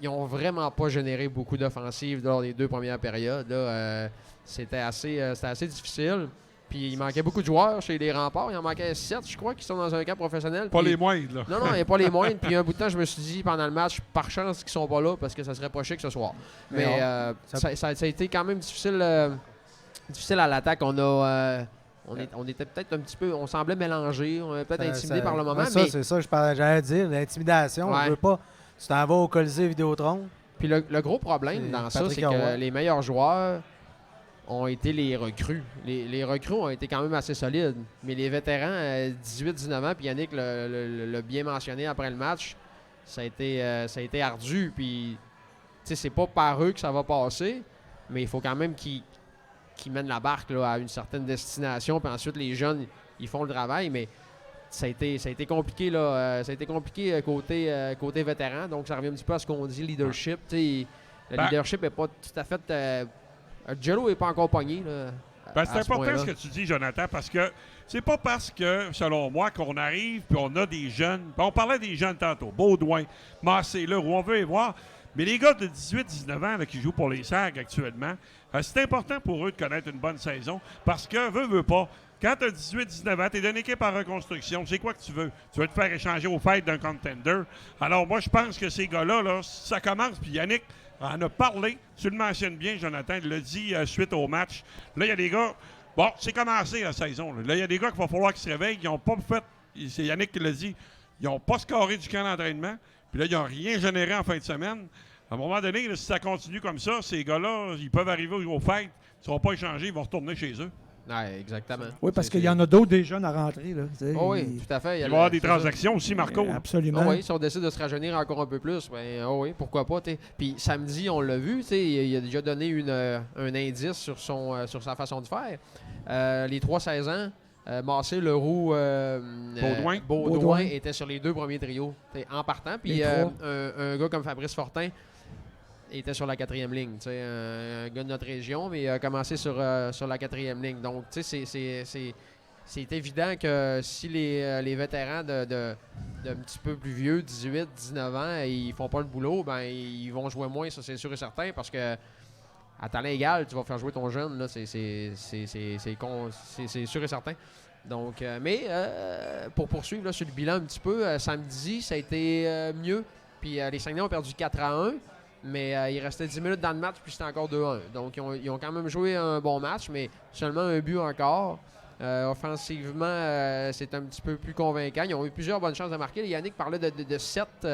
ont vraiment pas généré beaucoup d'offensives lors des 2 premières périodes. Là. C'était assez difficile. Puis il manquait beaucoup de joueurs chez les Remparts. Il en manquait 7, je crois, qui sont dans un camp professionnel. Pas Puis- les moindres, là. Non, il n'y a pas les moindres. Puis un bout de temps, je me suis dit pendant le match, par chance qu'ils sont pas là parce que ça serait pas chic ce soir. Mais ça a été quand même difficile à l'attaque. On était peut-être un petit peu... On semblait mélangé. On était peut-être intimidé par le moment. Ça, Mais c'est ça que j'allais dire. L'intimidation, Ouais. je veux pas. Tu t'en vas au Colisée Vidéotron. puis le gros problème C'est dans ça, Patrick c'est Roy. que les meilleurs joueurs ont été les recrues. Les recrues ont été quand même assez solides. Mais les vétérans, 18-19 ans, puis Yannick l'a bien mentionné après le match, ça a été ardu. Puis, tu sais, c'est pas par eux que ça va passer, mais il faut quand même qu'ils mènent la barque là, à une certaine destination. Puis ensuite, les jeunes, ils font le travail. Mais ça a été compliqué, là. Ça a été compliqué côté vétéran. Donc, ça revient un petit peu à ce qu'on dit, leadership. Tu sais, le leadership n'est pas tout à fait... Jello n'est pas encore pogné. Là, C'est important ce que tu dis, Jonathan, parce que c'est pas parce que, selon moi, qu'on arrive puis on a des jeunes. On parlait des jeunes tantôt, Baudouin, Massé, là, où on veut les voir. Mais les gars de 18-19 ans là, qui jouent pour les SAG actuellement, c'est important pour eux de connaître une bonne saison parce que, veux pas, quand tu as 18-19 ans, tu es d'une équipe en reconstruction, c'est quoi que tu veux? Tu veux te faire échanger au fait d'un contender. Alors, moi, je pense que ces gars-là, là, ça commence. Puis Yannick en a parlé. Tu le mentionnes bien, Jonathan. Il l'a dit suite au match. Là, il y a des gars... Bon, c'est commencé la saison. Là, il y a des gars qu'il va falloir qu'ils se réveillent. Ils n'ont pas fait... C'est Yannick qui l'a dit. Ils n'ont pas scoré du camp d'entraînement. Puis là, ils n'ont rien généré en fin de semaine. À un moment donné, là, si ça continue comme ça, ces gars-là, ils peuvent arriver au fait. Ils ne seront pas échangés. Ils vont retourner chez eux. Ouais, exactement. Oui, parce qu'il y en a d'autres des jeunes à rentrer. Là, Oh oui, tout à fait. Il va y avoir des transactions aussi, Marco. Absolument. Oui, si on décide de se rajeunir encore un peu plus, ben oui, pourquoi pas. Puis samedi, on l'a vu, il a déjà donné un indice sur sa façon de faire. Les 3-16 ans, Massé, Leroux, Baudouin étaient sur les 2 premiers trios en partant. Puis Les 3. un gars comme Fabrice Fortin était sur la 4e ligne. Un gars de notre région, mais il a commencé sur la 4e ligne. Donc, tu sais, c'est évident que si les vétérans de un petit peu plus vieux, 18, 19 ans, ils font pas le boulot, ben ils vont jouer moins, ça c'est sûr et certain, parce que à talent égal, tu vas faire jouer ton jeune, là, c'est sûr et certain. Donc, pour poursuivre là, sur le bilan un petit peu, samedi, ça a été mieux. Puis les Saguenay ont perdu 4-1, mais il restait 10 minutes dans le match, puis c'était encore 2-1. Donc, ils ont quand même joué un bon match, mais seulement un but encore. Offensivement, c'est un petit peu plus convaincant. Ils ont eu plusieurs bonnes chances de marquer. Yannick parlait de 7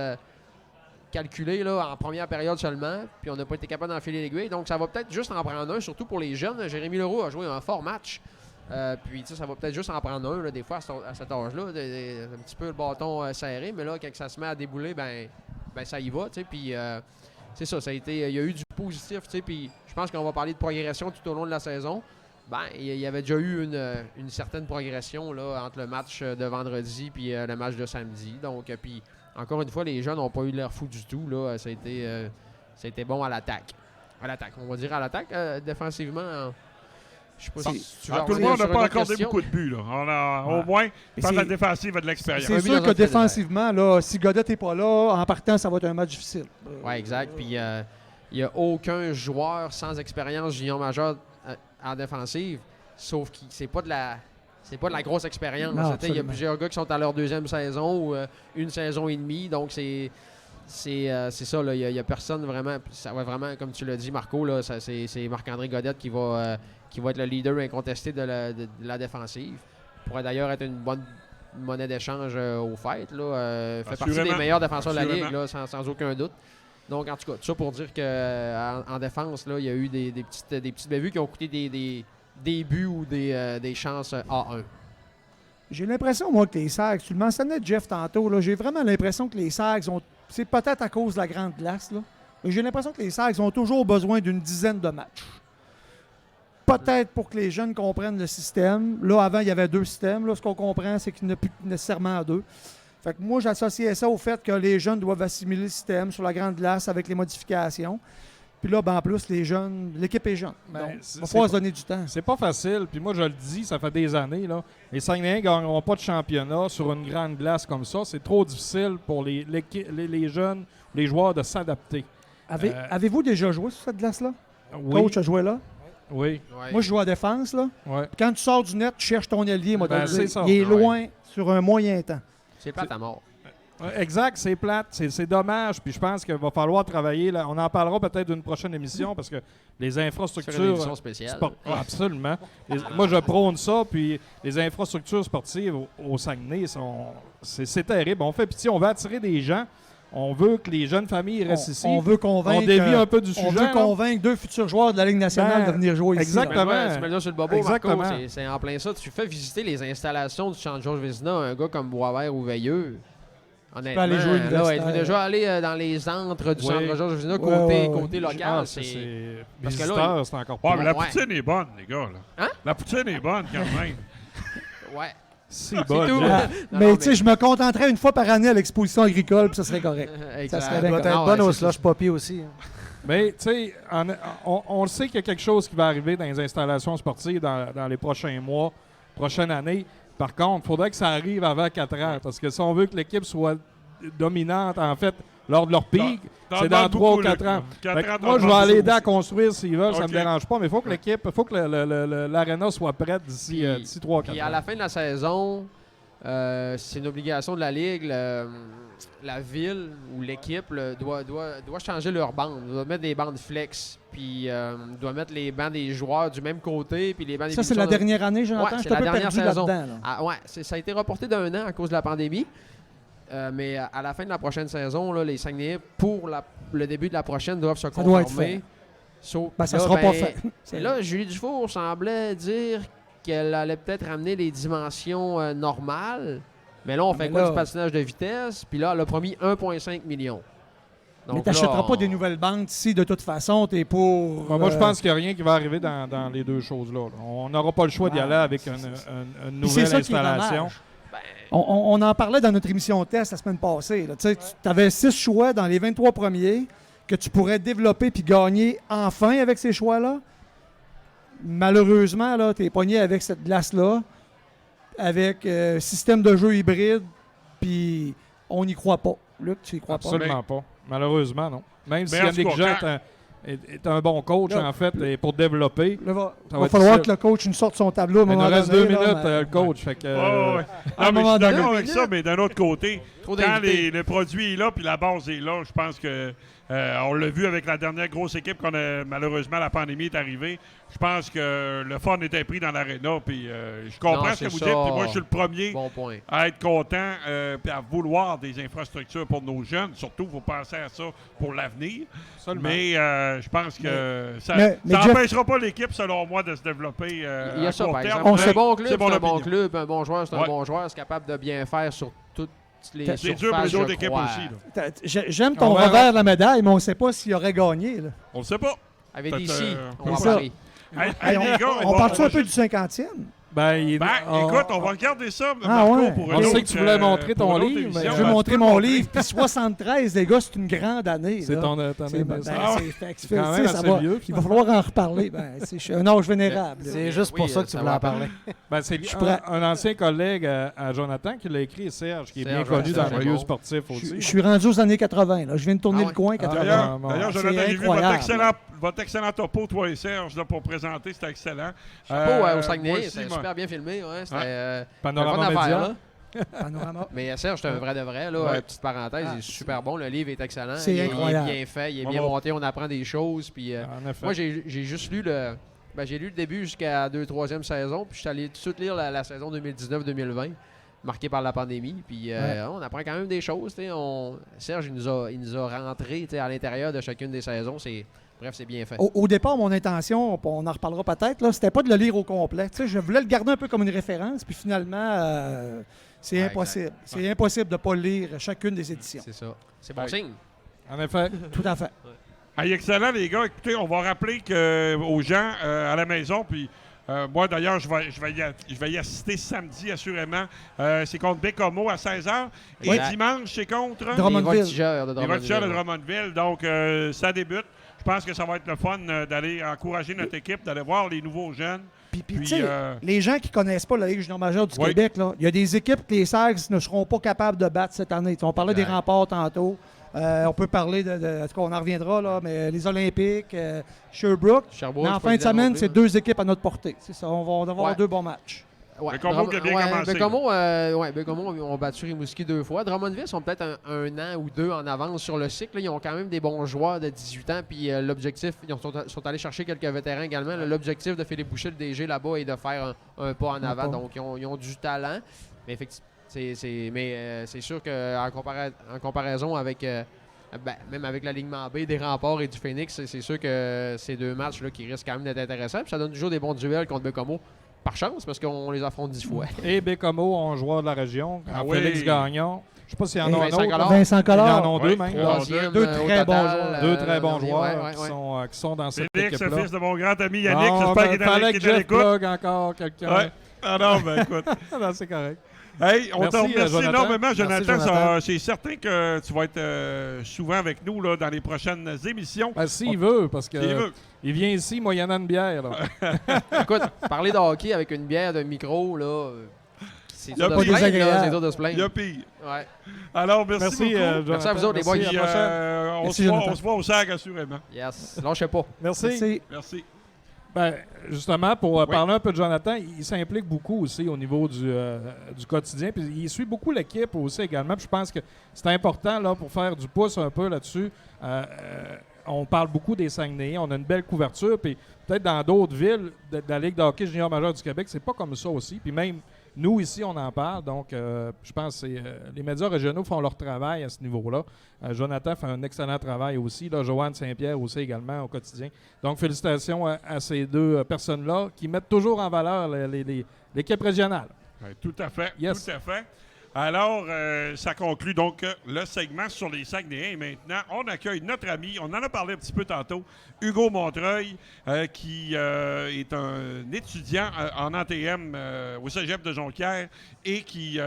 calculés là, en première période seulement, puis on n'a pas été capable d'enfiler l'aiguille. Donc, ça va peut-être juste en prendre un, surtout pour les jeunes. Jérémy Leroux a joué un fort match. Puis, ça va peut-être juste en prendre un, là, des fois, à cet âge-là. Un petit peu le bâton serré, mais là, quand ça se met à débouler, ben ça y va. Puis, c'est ça, il y a eu du positif. Puis, je pense qu'on va parler de progression tout au long de la saison. Il y avait déjà eu une certaine progression là, entre le match de vendredi et le match de samedi. Donc, puis encore une fois, les jeunes n'ont pas eu l'air fou du tout. Là. Ça a été bon à l'attaque. On va dire à l'attaque. Défensivement, je sais pas si tu veux tout le monde n'a sur pas une autre accordé question. beaucoup de buts. Là. On a au moins, par la défensive, a de l'expérience. C'est sûr que défensivement, là, si Godet n'est pas là, en partant, ça va être un match difficile. Oui, exact. Puis il n'y a aucun joueur sans expérience junior majeur en défensive, sauf que c'est pas de la grosse expérience. Il y a plusieurs gars qui sont à leur deuxième saison ou une saison et demie, donc c'est ça. Il n'y a personne vraiment. Ça va vraiment, comme tu l'as dit, Marco, là, c'est Marc-André Godette qui va être le leader incontesté de la défensive. Pourrait d'ailleurs être une bonne monnaie d'échange au fait. Fait partie des meilleurs défenseurs de la Ligue, là, sans aucun doute. Donc, en tout cas, tout ça pour dire qu'en défense, là, il y a eu des petites bévues qui ont coûté des buts ou des chances A1. J'ai l'impression, moi, que les Sags, tu le mentionnais, Jeff, tantôt, là, j'ai vraiment l'impression que les Sags ont. C'est peut-être à cause de la grande glace, là, mais j'ai l'impression que les Sags ont toujours besoin d'une dizaine de matchs. Peut-être pour que les jeunes comprennent le système. Là, avant, il y avait 2 systèmes. Là, ce qu'on comprend, c'est qu'il n'y en a plus nécessairement 2. Fait que moi, j'associais ça au fait que les jeunes doivent assimiler le système sur la grande glace avec les modifications. Puis là, en plus, l'équipe est jeune. Donc, il va falloir se donner du temps. C'est pas facile. Puis moi, je le dis, ça fait des années. Là. Les Saguenayens ne gagneront pas de championnat sur une grande glace comme ça. C'est trop difficile pour les jeunes, les joueurs de s'adapter. Avez-vous déjà joué sur cette glace-là? Oui. Coach a joué là? Oui. Ouais. Moi, je joue à défense. Là. Ouais. Quand tu sors du net, tu cherches ton allié. C'est ça. Il est loin sur un moyen temps. C'est plate à mort. Exact, c'est plate, c'est dommage. Puis je pense qu'il va falloir travailler. Là. On en parlera peut-être d'une prochaine émission parce que les infrastructures. Sur une émission spéciale. Absolument. Moi, je prône ça. Puis les infrastructures sportives au Saguenay, c'est terrible. On fait pitié. On veut attirer des gens. On veut que les jeunes familles restent ici. On veut convaincre. On dévie un peu du sujet. On veut convaincre 2 futurs joueurs de la Ligue nationale de venir jouer ici. Exactement. Tu mets là sur le bobo, Exactement. Marco, c'est en plein ça. Tu fais visiter les installations du Champ Georges Vézina à un gars comme Boisvert ou Veilleux. Honnêtement, aller jouer êtes-vous déjà allé dans les antres du Centre Georges Vézina côté local? C'est Parce que là, visiteur, c'est encore Ouais, plus. mais la poutine est bonne, les gars. Là. Hein? La poutine est bonne, quand même. Ouais. C'est C'est bon. tout. Mais tu sais, je me contenterais une fois par année à l'exposition agricole, puis ça serait correct. Exact. Ça serait Elle bien doit être bonne au slush poppy aussi. Mais tu sais, on le sait qu'il y a quelque chose qui va arriver dans les installations sportives dans les prochains mois, prochaine année. Par contre, il faudrait que ça arrive avant 4 ans. Parce que si on veut que l'équipe soit dominante, en fait, lors de leur pic, c'est dans 3 ou 4 ans. Moi, je vais aller aider à construire s'ils veulent, ça ne me dérange pas. Mais il faut que l'équipe, l'aréna soit prête d'ici 3 ou 4 ans. Et à la fin de la saison, c'est une obligation de la Ligue. La ville ou l'équipe doit changer leurs bandes. Doit mettre des bandes flex. Puis doit mettre les bancs des joueurs du même côté. Puis les bancs des Ça, c'est la dernière année, Jonathan. Ouais, Je suis un peu perdu là-dedans. Là. Ah, ouais, ça a été reporté d'1 an à cause de la pandémie. Mais à la fin de la prochaine saison, là, les Saguenayens, pour le début de la prochaine, doivent se conformer. doit être fait. Ça ne sera pas fait. Et là, Julie Dufour semblait dire qu'elle allait peut-être ramener les dimensions normales. Mais là, on fait du patinage de vitesse? Puis là, elle a promis 1,5 million. Donc mais tu n'achèteras pas des nouvelles bandes ici, de toute façon. Tu es pour. Moi, je pense qu'il n'y a rien qui va arriver dans les 2 choses-là. On n'aura pas le choix d'y aller avec une nouvelle installation. On en parlait dans notre émission test la semaine passée. Tu avais 6 choix dans les 23 premiers que tu pourrais développer puis gagner enfin avec ces choix-là. Malheureusement, tu es pogné avec cette glace-là. avec système de jeu hybride, puis on n'y croit pas. Luc, tu y crois pas? Absolument pas. Malheureusement, non. Même si Mais en tout Yannick cas, Jean est un bon coach, Là, en fait, et pour développer. Là, Ça va va être falloir difficile. que le coach nous sorte son tableau à un Il nous moment reste donné, 2 là, minutes, mais- le coach. Fait que, Ouais, ouais. à un Non, mais je moment suis d'accord donné- avec ça, mais d'un autre côté, Trop quand d'invités. le produit est là puis la base est là, je pense que on l'a vu avec la dernière grosse équipe qu'on a malheureusement la pandémie est arrivée. Je pense que le fun était pris dans l'aréna puis je comprends Non, ce que c'est vous ça. dites. Puis moi, je suis le premier Bon point. à être content puis à vouloir des infrastructures pour nos jeunes. Surtout, il faut penser à ça pour l'avenir. Seulement. Mais je pense que ça mais Jeff- n'empêchera pas l'équipe, selon moi, de se développer Il y a à ça, court par terme. exemple. On Un sait- bon club, c'est c'est mon un bon opinion. club. Un bon joueur, c'est un Ouais. bon joueur. C'est capable de bien faire sur toutes les C'est surfaces, dur pour les autres je équipes crois. aussi. Là. J'aime ton On verra. revers de la médaille, mais on ne sait pas s'il aurait gagné. Là. On ne sait pas. Avec Peut-être, DC, on va c'est ça. parler. Hey, Hey, les gars, on va- parle-tu un va peu juste- du 50e? Ben, Écoute, on va regarder ça, Ah, Marco, ouais. pour On une sait autre, que tu voulais montrer pour ton une autre livre, mais émission. Je vais Ben, montrer tu peux le mon montrer. livre. Puis 73, les gars, c'est une grande année. c'est là. ton C'est ben, ça. Ah ouais. fait que quand même tu sais, ça assez va. vieux, Il va falloir en reparler. Ben, je suis un âge vénérable. là. C'est juste pour Oui, ça que tu ça voulais va. en parler. Ben, c'est suis prêt. un ancien collègue à Jonathan qui l'a écrit, Serge, qui est bien Serge, connu dans Serge le est milieu bon. sportif Je aussi. suis rendu aux années 80. Là. Je viens de tourner Ah le coin, 80. D'ailleurs, bon. d'ailleurs, C'est Jonathan, j'ai vu incroyable. votre excellent topo, toi et Serge, là, pour présenter. C'était excellent. Chapeau au moi Saguenay, aussi, c'était moi- super bien filmé. Ouais, c'était Ouais. Panorama une bonne affaire, Média. là. Panorama. Mais Serge, c'est un vrai de vrai. Là, Ouais. petite parenthèse, il est super bon. Le livre est excellent. C'est Il est incroyable. bien fait, il est Ouais, bien ouais. monté, on apprend des choses. Puis, En effet. moi, j'ai juste lu j'ai lu le début jusqu'à la 2-3e saison. Puis je suis allé tout de suite lire la saison 2019-2020, marquée par la pandémie. Puis on apprend quand même des choses. Serge, il nous a rentré à l'intérieur de chacune des saisons. Bref, c'est bien fait. Au départ, mon intention, on en reparlera peut-être, là, c'était pas de le lire au complet. Tu sais, je voulais le garder un peu comme une référence, puis finalement, c'est Ouais, impossible. C'est impossible de ne pas lire chacune des éditions. C'est ça. C'est bon Ouais. signe. En effet. Tout à fait. Hey, excellent, les gars. Écoutez, on va rappeler aux gens à la maison, puis moi, d'ailleurs, je vais y assister samedi, assurément. C'est contre Bécomo à 16h. Et Exact. dimanche, c'est contre Drum- Drummondville. Les voltigeurs de les Voltigeurs de Drummondville. Drummondville. Donc, ça débute. Je pense que ça va être le fun d'aller encourager notre équipe, d'aller voir les nouveaux jeunes. Puis, Puis, tu sais, les gens qui ne connaissent pas la Ligue junior majeure du Oui. Québec, là, il y a des équipes que les Sags ne seront pas capables de battre cette année. Tu sais, on parlait des Exact. remparts tantôt. On peut parler en tout cas, on en reviendra, là, mais les Olympiques, Sherbrooke. Sherbrooke, Mais en c'est pas fin de évident non semaine, plus, c'est hein. 2 équipes à notre portée. C'est ça, on va avoir Ouais. 2 bons matchs. Ouais, Bécomo qui a bien commencé, Bécomo ont battu Rimouski 2 fois. Drummondville sont peut-être un an ou 2 en avance sur le cycle. Là, ils ont quand même des bons joueurs de 18 ans. Puis l'objectif, sont allés chercher quelques vétérans également. Là, l'objectif de Philippe Boucher, le DG là-bas, est de faire un pas en avant. pas. Donc, ils ont du talent. Mais effectivement, c'est sûr qu'en comparaison avec. Même avec l'alignement B des Remparts et du Phoenix, c'est sûr que ces 2 matchs là, qui risquent quand même d'être intéressants. Puis ça donne toujours des bons duels contre Bécomo. Par chance, parce qu'on les affronte 10 fois. Et Bécomo, un joueur de la région. Ah Félix oui. Gagnon. Je sais pas s'il y en a Et un Vincent autre. Collard. Vincent Ils en Collard. ont deux, Ouais, même. trois. là. Troisième, Deux au très bons total, joueurs. Deux très bons dernier, joueurs ouais, ouais. qui sont dans cette Félix, le équipe-là. fils de mon grand ami Yannick, Bon, j'espère ben, qu'il est fallait que à Jeff l'écoute. plug encore quelqu'un. Ouais. Ah non, ben écoute. Non, c'est correct. Hey, on te Merci, remercie Jonathan. énormément, Merci, Jonathan. Jonathan. C'est certain que tu vas être souvent avec nous là, dans les prochaines émissions. Ben, s'il veut, parce que S'il veut. il vient ici moyennant une bière. Là. Écoute, parler de hockey avec une bière de micro, là, c'est Y a dur de pas se plaindre, désagréable. là, c'est dur de se Il y a plaindre. pire. Ouais. Alors, merci, Merci, beaucoup. Jonathan. Merci à vous autres, les boys. Merci, Puis, à la prochaine. on Merci, se voit- Jonathan. on se voit au SAG, assurément. Yes. Lâchez pas. Merci. Merci. Merci. Ben, justement, pour Oui. parler un peu de Jonathan, il s'implique beaucoup aussi au niveau du quotidien. Puis il suit beaucoup l'équipe aussi également. Puis je pense que c'est important là, pour faire du pouce un peu là-dessus. On parle beaucoup des Saguenayens. On a une belle couverture. Puis peut-être dans d'autres villes de la Ligue de hockey junior majeur du Québec, c'est pas comme ça aussi. Puis même nous, ici, on en parle. Donc, je pense que les médias régionaux font leur travail à ce niveau-là. Jonathan fait un excellent travail aussi. Là, Joanne Saint-Pierre aussi également au quotidien. Donc, félicitations à ces deux personnes-là qui mettent toujours en valeur l'équipe régionale. Ouais, tout à fait. Yes. Tout à fait. Alors, ça conclut donc le segment sur les Saguenayens. Et maintenant, on accueille notre ami, on en a parlé un petit peu tantôt, Hugo Montreuil, qui est un étudiant en ATM au Cégep de Jonquière et qui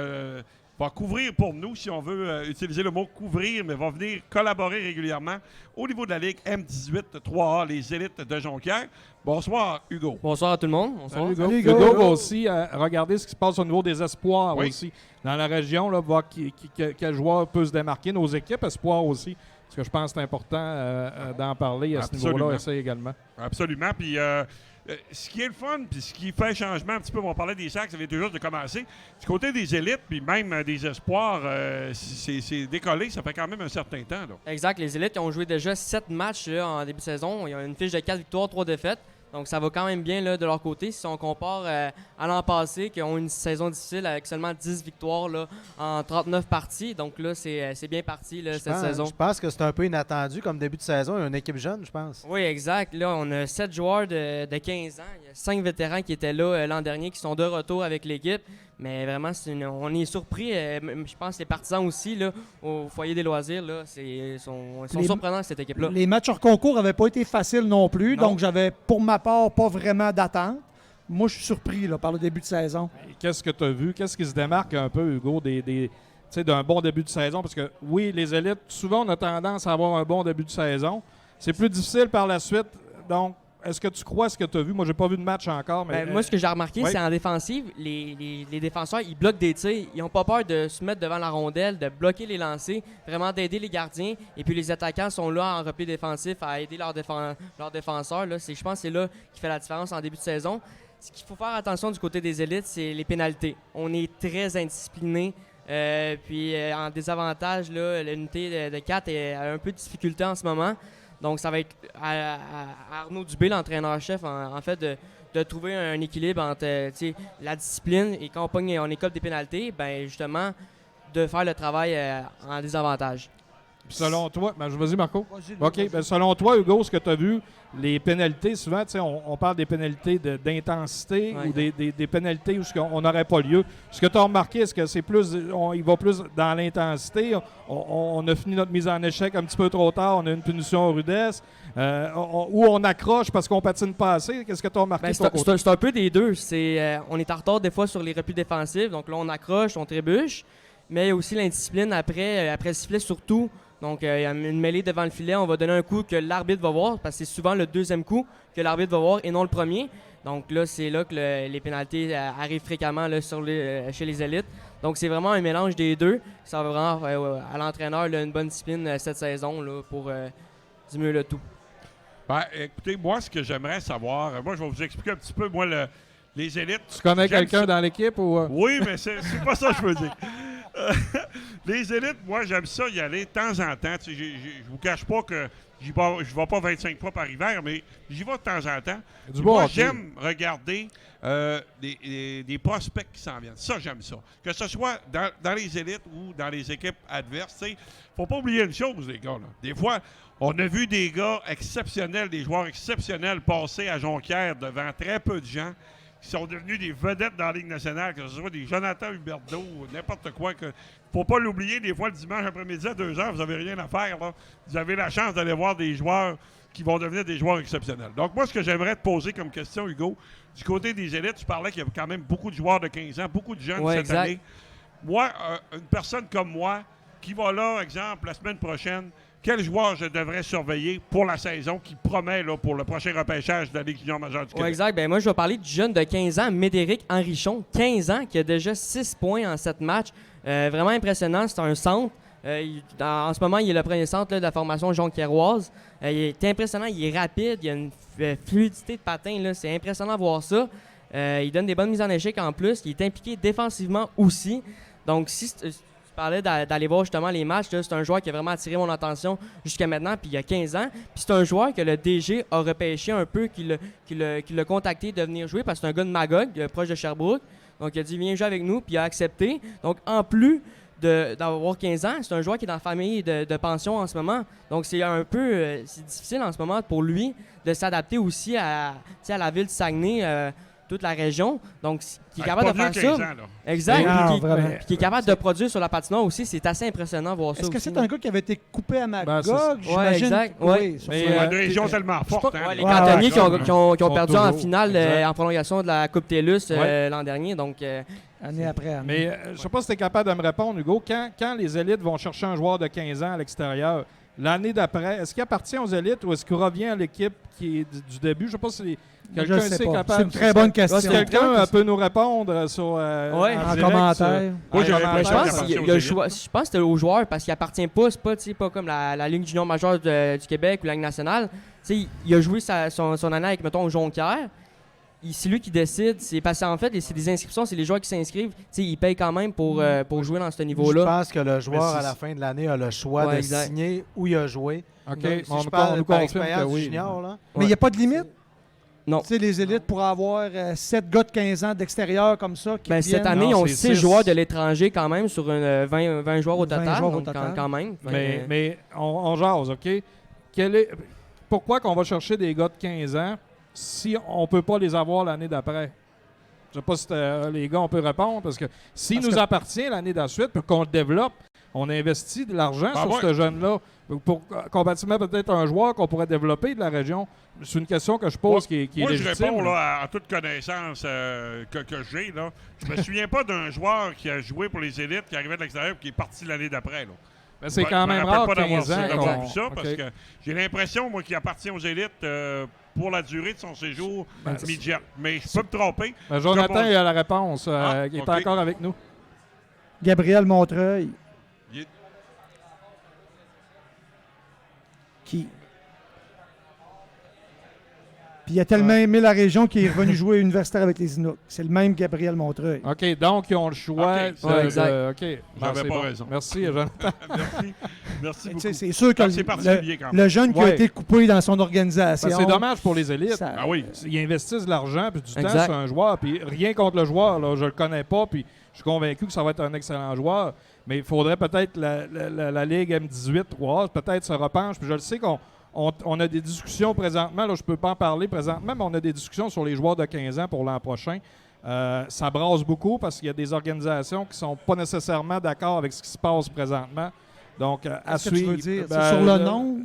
va couvrir pour nous, si on veut utiliser le mot couvrir, mais va venir collaborer régulièrement au niveau de la Ligue M18 3A, les élites de Jonquière. Bonsoir, Hugo. Bonsoir à tout le monde. Bonsoir. Salut, Hugo. Salut, Hugo Hugo. va aussi regarder ce qui se passe au niveau des espoirs Oui. aussi dans la région, là, voir quel joueur peut se démarquer, nos équipes espoirs aussi. Parce que je pense que c'est important d'en parler à ce Absolument. niveau-là, ça également. Absolument. Puis ce qui est le fun, puis ce qui fait changement un petit peu, on parlait des sacs, ça vient toujours de commencer. Du côté des élites, puis même des espoirs, c'est décollé, ça fait quand même un certain temps. Là. Exact. Les élites ils ont joué déjà 7 matchs là, en début de saison. Ils ont une fiche de 4 victoires, 3 défaites. Donc ça va quand même bien là, de leur côté. Si on compare à l'an passé, qui ont une saison difficile avec seulement 10 victoires là, en 39 parties. Donc là, c'est bien parti là, cette saison. Je pense que c'est un peu inattendu comme début de saison. Il y a une équipe jeune, je pense. Oui, exact. Là, on a 7 joueurs de 15 ans. Il y a 5 vétérans qui étaient là l'an dernier, qui sont de retour avec l'équipe. Mais vraiment, on est surpris. Je pense que les partisans aussi, là, au foyer des loisirs, là, sont surprenants, cette équipe-là. Les matchs hors concours n'avaient pas été faciles non plus, Non. donc j'avais, pour ma part, pas vraiment d'attente. Moi, je suis surpris là, par le début de saison. Et qu'est-ce que tu as vu? Qu'est-ce qui se démarque un peu, Hugo, d'un bon début de saison? Parce que oui, les élites, souvent, on a tendance à avoir un bon début de saison. C'est plus difficile par la suite. Donc, est-ce que tu crois ce que tu as vu? Moi, j'ai pas vu de match encore. Mais Moi, ce que j'ai remarqué, oui. c'est en défensive, les défenseurs, ils bloquent des tirs. Ils n'ont pas peur de se mettre devant la rondelle, de bloquer les lancers, vraiment d'aider les gardiens. Et puis, les attaquants sont là en repli défensif à aider leurs défenseurs. Là. Je pense que c'est là qui fait la différence en début de saison. Ce qu'il faut faire attention du côté des élites, c'est les pénalités. On est très indiscipliné. Puis, en désavantage, là, l'unité de 4 a un peu de difficulté en ce moment. Donc, ça va être à Arnaud Dubé, l'entraîneur-chef, en fait, de trouver un équilibre entre la discipline et quand on écope des pénalités, ben justement, de faire le travail en désavantage. Puis selon toi, vas-y Marco. OK. Ben, selon toi, Hugo, ce que tu as vu, les pénalités, souvent, on parle des pénalités d'intensité Ouais. ou des pénalités où on n'aurait pas lieu. Ce que tu as remarqué, est-ce que c'est plus, il va plus dans l'intensité? On a fini notre mise en échec un petit peu trop tard, on a une punition rudesse, ou on accroche parce qu'on patine pas assez. Qu'est-ce que tu as remarqué Ben, de ton côté? c'est un peu des deux. On est en retard des fois sur les replis défensifs, donc là, on accroche, on trébuche, mais il y a aussi l'indiscipline après le sifflet surtout. Donc, il y a une mêlée devant le filet. On va donner un coup que l'arbitre va voir, parce que c'est souvent le deuxième coup que l'arbitre va voir et non le premier. Donc là, c'est là que les pénalités arrivent fréquemment là, chez les élites. Donc, c'est vraiment un mélange des deux. Ça va vraiment à l'entraîneur là, une bonne discipline cette saison là, pour diminuer le tout. Ben, écoutez, moi, ce que j'aimerais savoir, moi, je vais vous expliquer un petit peu, moi, les élites. Tu connais J'aime quelqu'un ça. dans l'équipe ou Oui, mais c'est pas ça que je veux dire. Les élites, moi, j'aime ça y aller de temps en temps. Tu sais, je vous cache pas que je vais pas 25 fois par hiver, mais j'y vais de temps en temps. du Moi, hockey? j'aime regarder des prospects qui s'en viennent. Ça, j'aime ça. Que ce soit dans les élites ou dans les équipes adverses. Il ne faut pas oublier une chose, les gars. Là. Des fois, on a vu des gars exceptionnels, des joueurs exceptionnels passer à Jonquière devant très peu de gens qui sont devenus des vedettes dans la Ligue nationale, que ce soit des Jonathan Huberdeau ou n'importe quoi. Il ne faut pas l'oublier, des fois, le dimanche après-midi à 2h, vous n'avez rien à faire. Là. Vous avez la chance d'aller voir des joueurs qui vont devenir des joueurs exceptionnels. Donc, moi, ce que j'aimerais te poser comme question, Hugo, du côté des élites, tu parlais qu'il y avait quand même beaucoup de joueurs de 15 ans, beaucoup de jeunes Ouais, cette exact. année. Moi, une personne comme moi, qui va là, exemple, la semaine prochaine, quel joueur je devrais surveiller pour la saison qui promet là, pour le prochain repêchage de la Ligue junior majeure du Québec? Ouais, exact. Ben, moi, je vais parler du jeune de 15 ans, Médéric Henrichon. 15 ans, qui a déjà 6 points en 7 matchs. Vraiment impressionnant. C'est un centre. En ce moment, il est le premier centre là, de la formation jonquiéroise. Il est impressionnant. Il est rapide. Il a une fluidité de patin. Là. C'est impressionnant de voir ça. Il donne des bonnes mises en échec en plus. Il est impliqué défensivement aussi. Donc, si tu parlais d'aller voir justement les matchs, là, c'est un joueur qui a vraiment attiré mon attention jusqu'à maintenant, puis il y a 15 ans. Puis c'est un joueur que le DG a repêché un peu, qui l'a contacté de venir jouer, parce que c'est un gars de Magog, proche de Sherbrooke. Donc il a dit, viens jouer avec nous, puis il a accepté. Donc en plus d'avoir 15 ans, c'est un joueur qui est dans la famille de pension en ce moment. Donc c'est un peu c'est difficile en ce moment pour lui de s'adapter aussi à la ville de Saguenay. toute la région. Donc, qui est Ah, capable c'est de pas faire vieux, ça. 15 ans, là. Exact. Ah, Puis vraiment. qui est capable de produire sur la patinoire aussi. C'est assez impressionnant de voir ça. Est-ce que aussi, c'est là. un gars qui avait été coupé à Magog? c'est ça. J'imagine? exact, Oui, ouais. sur Mais, ça. Une région tellement forte. pas- hein, Les Ouais, cantonniers ouais, qui ont, ouais. qui ont- qui ont Sont perdu toujours. en finale Exact. en prolongation de la Coupe TELUS Ouais. l'an dernier. Donc, Année après année. Mais je ne sais pas si tu es capable de me répondre, Hugo. Quand les élites vont chercher un joueur de 15 ans à l'extérieur, l'année d'après, est-ce qu'il appartient aux élites ou est-ce qu'il revient à l'équipe qui est du début? Je ne sais pas si quelqu'un Je sais sait pas. capable. C'est une très bonne Si question. quelqu'un peut nous répondre sur En direct, commentaire. Moi, j'aurais mais je l'impression pense qu'il qu'il y a appartient le aux choix. Je pense que c'est au joueur parce qu'il appartient pas. C'est pas comme la Ligue junior majeure du Québec ou la Ligue nationale. Tu sais, il a joué son année avec, mettons, au Jonquière. C'est lui qui décide. C'est parce qu'en fait, c'est des inscriptions, c'est les joueurs qui s'inscrivent. Tu sais, ils payent quand même pour jouer dans ce Je niveau-là. pense que le joueur, Mais à la fin de l'année, a le choix Ouais, de exact. signer où il a joué. OK, Donc, si on je nous parle confirme par que expérience du oui. junior, là, Mais il n'y a pas de limite? Non. Tu sais, les élites pour avoir 7 gars de 15 ans d'extérieur comme ça qui Ben, cette viennent. année, Non, ils ont c'est 6 six. joueurs de l'étranger quand même sur 20 joueurs au 20 total. joueurs au donc total. Quand même. Mais on jase, OK? Pourquoi qu'on va chercher des gars de 15 ans si on ne peut pas les avoir l'année d'après? Je ne sais pas si les gars, on peut répondre, parce que s'il Parce nous que- appartient l'année de suite, pour qu'on le développe, on investit de l'argent Ben, sur moi- ce jeune-là. Pour compatiblement peut-être un joueur qu'on pourrait développer de la région. C'est une question que je pose qui est Moi, je légitime. réponds là, à toute connaissance que j'ai. Là. Je me souviens pas d'un joueur qui a joué pour les élites, qui arrivait de l'extérieur et qui est parti l'année d'après. Là. Mais c'est Je quand me même rappelle rare, pas d'avoir 15 ans. d'avoir qu'on- vu ça, OK. parce que j'ai l'impression, moi, qu'il appartient aux élites pour la durée de son séjour midget. Mais je peux me tromper. Ben, Jonathan Comme on- il a la réponse. Ah, qui est OK. encore avec nous. Gabriel Montreuil. Il est- Qui. Puis il a tellement aimé la région qu'il est revenu jouer universitaire avec les Inuits. C'est le même Gabriel Montreuil. OK, donc ils ont le choix. OK, ouais, exact. OK. Ben, J'avais c'est pas bon. raison. Merci, Jonathan. Merci. Merci Tu beaucoup. sais, c'est sûr que Ah, c'est particulier quand même. le jeune qui a Ouais. été coupé dans son organisation. Ben, c'est dommage pour les élites. ça- Ah oui. Ils investissent de l'argent puis du temps Exact. sur un joueur. Puis rien contre le joueur, là, je le connais pas. Puis je suis convaincu que ça va être un excellent joueur. Mais il faudrait peut-être la Ligue M18 3 peut-être se repenche. Puis je le sais qu'on a des discussions présentement. Là, je peux pas en parler présentement, mais on a des discussions sur les joueurs de 15 ans pour l'an prochain. Ça brasse beaucoup parce qu'il y a des organisations qui sont pas nécessairement d'accord avec ce qui se passe présentement. Donc, à Qu'est-ce que tu suivre. veux dire? Ben, C'est sur le là, nom?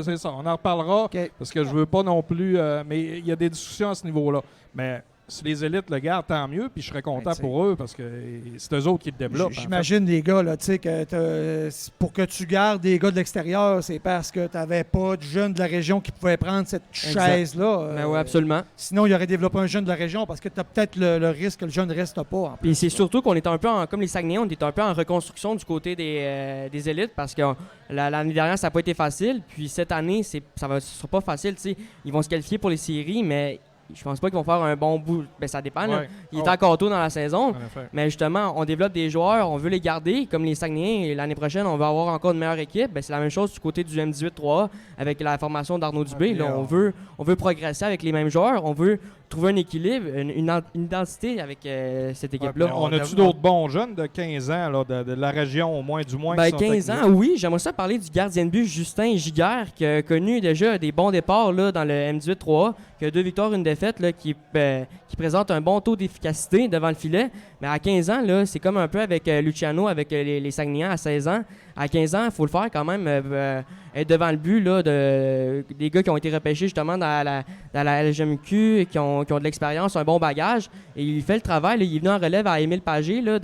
c'est ça. On en reparlera. OK. Parce que je veux pas non plus. Mais il y a des discussions à ce niveau-là. Mais si les élites le gardent, tant mieux. Puis je serais content Ben, t'sais, pour eux parce que c'est eux autres qui le développent. en fait. J'imagine les gars, là, tu sais, que pour que tu gardes des gars de l'extérieur, c'est parce que tu n'avais pas de jeunes de la région qui pouvaient prendre cette chaise-là. Ben oui, absolument. Sinon, il aurait développé un jeune de la région parce que tu as peut-être le risque que le jeune ne reste pas. En plus. Puis c'est surtout qu'on est un peu, comme les Saguenayens, on est un peu en reconstruction du côté des élites parce que l'année dernière, ça n'a pas été facile. Puis cette année, ce ne sera pas facile. Tu sais. Ils vont se qualifier pour les séries, mais je pense pas qu'ils vont faire un bon bout. Ben, ça dépend. Là. Ouais. Il est encore tôt dans la saison. En effet. Mais justement, on développe des joueurs, on veut les garder. Comme les Saguenayens, et l'année prochaine, on va avoir encore une meilleure équipe. Ben, c'est la même chose du côté du M18-3A avec la formation d'Arnaud Dubé. Ok, Là, on veut progresser avec les mêmes joueurs. On veut trouver un équilibre, une identité avec cette équipe-là. Ouais, on a-tu d'autres bons jeunes de 15 ans là, de la région, au moins, du moins? Ben, qui sont 15 ans, techniques? oui. J'aimerais ça parler du gardien de but Justin Giguère, qui a connu déjà des bons départs là, dans le M18-3A, qui a 2 victoires, une défaite, là, qui présente un bon taux d'efficacité devant le filet. Mais à 15 ans, là, c'est comme un peu avec Luciano, avec les Saguenayens à 16 ans. À 15 ans, il faut le faire quand même, être devant le but là, des gars qui ont été repêchés justement dans la LGMQ, qui ont de l'expérience, un bon bagage. Et il fait le travail. Là. Il est venu en relève à Émile Pagé là,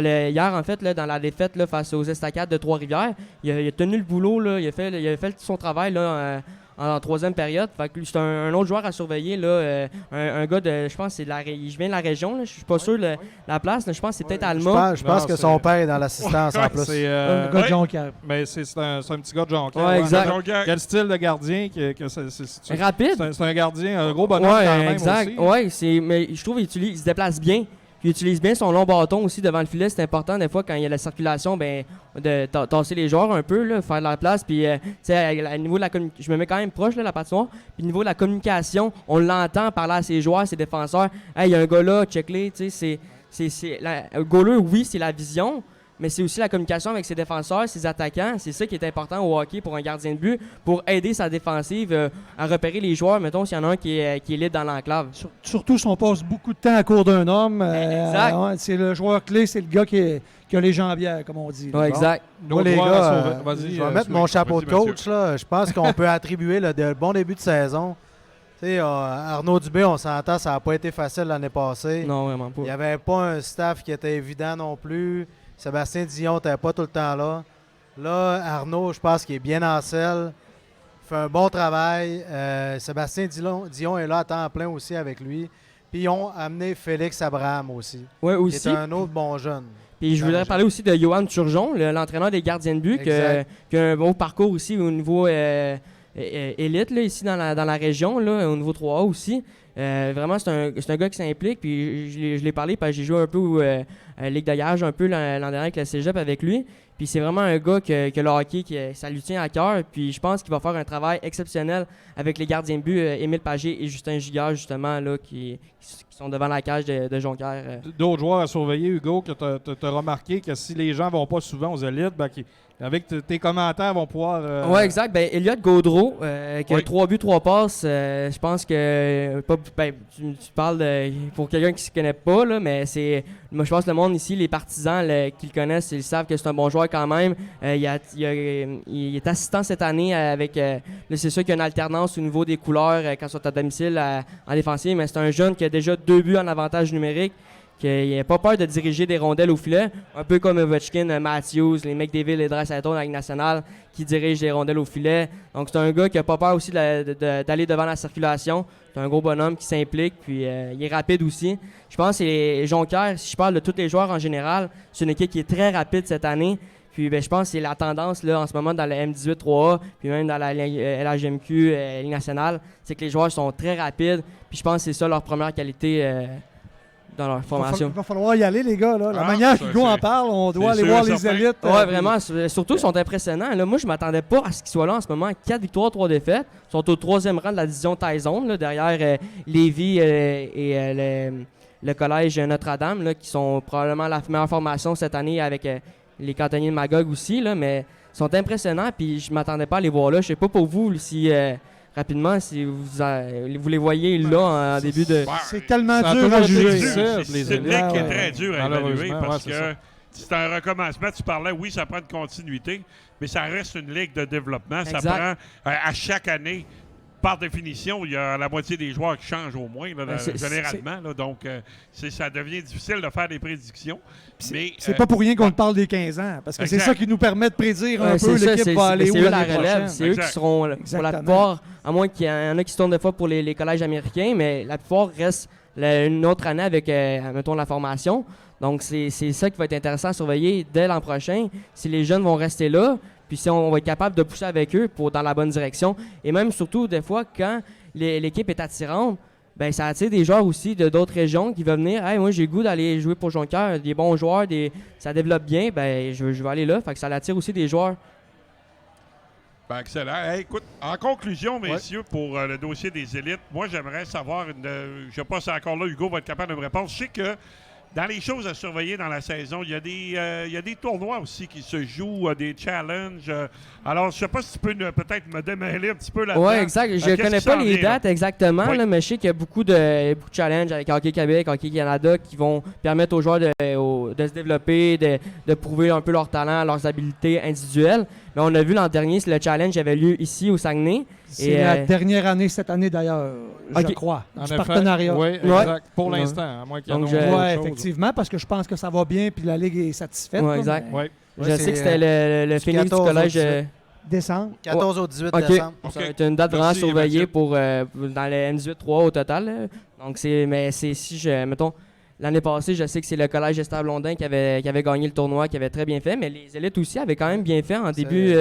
hier, en fait, là, dans la défaite là, face aux Estacades de Trois-Rivières. Il a tenu le boulot, là, il a fait son travail là, en troisième période. Fait que c'est un autre joueur à surveiller. Là, un gars de. Je pense que je viens de la région. Là, je suis pas sûr de la place. Là, je pense que c'est peut-être Alma. Je pense Non, que c'est- son père est dans l'assistance en plus. C'est, Un gars de ouais. Jonquière. mais c'est un petit gars de Jonquière. Ouais, exact. Quel style de gardien que c'est Rapide. c'est un gardien, un gros bonhomme quand même exact. aussi. Mais je trouve qu'il se déplace bien. Puis il utilise bien son long bâton aussi devant le filet. C'est important des fois quand il y a la circulation, de tasser les joueurs un peu, là, faire de la place. Puis tu sais, à niveau de la je me mets quand même proche là, la patinoire. Puis au niveau de la communication, on l'entend parler à ses joueurs, ses défenseurs. Hey, il y a un gars là, check-les. Tu sais, le goaler, oui, c'est la vision. mais c'est aussi la communication avec ses défenseurs, ses attaquants. C'est ça qui est important au hockey pour un gardien de but, pour aider sa défensive à repérer les joueurs, mettons, s'il y en a un qui est libre dans l'enclave. Surtout si on passe beaucoup de temps à court d'un homme. Exact. Ouais, c'est le joueur clé, c'est le gars qui a les jambières, comme on dit. Ouais, exact. Moi, D'autres les joueurs gars, à sauver. Vas-y, je vais mettre mon chapeau de vas-y, coach. Là. Je pense qu'on peut attribuer le bon début de saison. Tu sais, Arnaud Dubé, on s'entend, ça n'a pas été facile l'année passée. Non, vraiment pas. Il n'y avait pas un staff qui était évident non plus. Sébastien Dion n'était pas tout le temps là. Là, Arnaud, je pense qu'il est bien en selle. Il fait un bon travail. Sébastien Dion est là à temps plein aussi avec lui. Puis ils ont amené Félix Abraham aussi, Ouais, qui aussi. est un autre bon jeune. Puis je voudrais parler aussi de Johan Turgeon, l'entraîneur des gardiens de but, qui Exact. a un beau parcours aussi au niveau élite, là, ici dans la région, là, au niveau 3A aussi. Vraiment, c'est un gars qui s'implique. Puis je l'ai parlé parce que j'ai joué un peu à Ligue de gage un peu l'an dernier avec le Cégep avec lui. Puis c'est vraiment un gars que le hockey, ça lui tient à cœur. Puis je pense qu'il va faire un travail exceptionnel avec les gardiens de but, Émile Pagé et Justin Giguère, justement, là, qui sont devant la cage de Jonquière. D'autres joueurs à surveiller, Hugo, que tu as remarqué que si les gens vont pas souvent aux élites, ben, avec tes commentaires, vont pouvoir... Ouais, exact. Ben, Elliot Gaudreau, qui a Oui. 3 buts, 3 passes, je pense que... tu parles pour quelqu'un qui ne se connaît pas, là, mais moi, je pense que le monde ici, les partisans qui le connaissent, ils savent que c'est un bon joueur quand même. Il est assistant cette année avec... là, c'est sûr qu'il y a une alternance au niveau des couleurs quand ils sont à domicile en défensive, mais c'est un jeune qui a déjà 2 buts en avantage numérique, qu'il n'a pas peur de diriger des rondelles au filet, un peu comme Ovechkin, Matthews, les McDavid et Draisaitl dans la Ligue nationale qui dirigent des rondelles au filet. Donc c'est un gars qui n'a pas peur aussi d'aller devant la circulation. C'est un gros bonhomme qui s'implique, puis il est rapide aussi. Je pense que c'est Jonquière, si je parle de tous les joueurs en général, c'est une équipe qui est très rapide cette année. Puis je pense que c'est la tendance là, en ce moment dans le M18 3A, puis même dans la LHMQ, Ligue nationale, c'est que les joueurs sont très rapides. Puis je pense que c'est ça leur première qualité dans leur formation. Il va falloir y aller, les gars. Là. La Ah, manière ça, qu'Hugo en c'est- parle, on doit c'est aller sûr, voir les certain. élites. Ouais, vraiment. Surtout, ils sont impressionnants. Là, moi, je m'attendais pas à ce qu'ils soient là en ce moment. 4 victoires, 3 défaites. Ils sont au 3e rang de la division Tyson, là, derrière Lévis et le collège Notre-Dame, là, qui sont probablement la meilleure formation cette année avec les cantonniers de Magog aussi. Là, mais ils sont impressionnants. Puis je m'attendais pas à les voir là. Je sais pas pour vous si... rapidement, si vous les voyez là en début de... C'est tellement Ça a dur toujours à été juger. difficile. C'est une ligue Ah, qui est ouais. très dure à Malheureusement, évaluer ouais, parce c'est que ça. c'est un recommencement. Tu parlais, oui, ça prend une continuité, mais ça reste une ligue de développement. Exact. Ça prend, à chaque année, par définition, il y a la moitié des joueurs qui changent au moins, là, généralement. Là, donc, ça devient difficile de faire des prédictions. Mais, C'est pas pour rien qu'on te parle des 15 ans, parce que c'est Exact. ça qui nous permet de prédire un Ouais, peu c'est ça, l'équipe va aller où c'est eux la l'année relève. prochaine. C'est eux Exact. qui seront, pour la Exactement. plupart, à moins qu'il y en a qui se tournent des fois pour les collèges américains, mais la plupart restent une autre année avec, mettons, la formation. Donc, c'est ça qui va être intéressant à surveiller dès l'an prochain. Si les jeunes vont rester là, puis si on va être capable de pousser avec eux dans la bonne direction. Et même, surtout, des fois, quand l'équipe est attirante, ben ça attire des joueurs aussi d'autres régions qui veulent venir. Hey, moi, j'ai le goût d'aller jouer pour Jonquière. Des bons joueurs, ça développe bien. Ben, je vais aller là. Fait que ça attire aussi des joueurs. Ben, excellent. Hey, écoute, en conclusion, messieurs, pour le dossier des élites, moi, j'aimerais savoir, je ne sais pas si encore là, Hugo va être capable de me répondre. Je sais que dans les choses à surveiller dans la saison, il y a des tournois aussi qui se jouent, des challenges. Alors, je ne sais pas si tu peux peut-être me démêler un petit peu là-dedans. Oui, exact. Je Qu'est-ce connais qui pas s'en les vient, là? dates exactement, Oui. là, mais je sais qu'il y a beaucoup de challenges avec Hockey Québec, Hockey Canada qui vont permettre aux joueurs de se développer, de prouver un peu leur talent, leurs habiletés individuelles. Mais on a vu l'an dernier, le challenge avait lieu ici au Saguenay. C'est Et, la dernière année cette année d'ailleurs, je Ok. crois, En du effet, partenariat. Oui, Ouais. exact. Pour Ouais. l'instant, à moins qu'il y en Donc, ait autre Oui, chose. effectivement, parce que je pense que ça va bien puis la Ligue est satisfaite. Ouais, là, exact. mais Ouais. Je Ouais, sais c'est, que c'était le du Phoenix du 14 au collège. 18. Décembre. 14 au 18 Ok. décembre. OK. Ça va être une date vraiment Merci, surveillée Mathieu. pour dans le M18-3 au total. Là. Donc, mettons, l'année passée, je sais que c'est le collège Esther Blondin qui avait gagné le tournoi, qui avait très bien fait, mais les élites aussi avaient quand même bien fait en début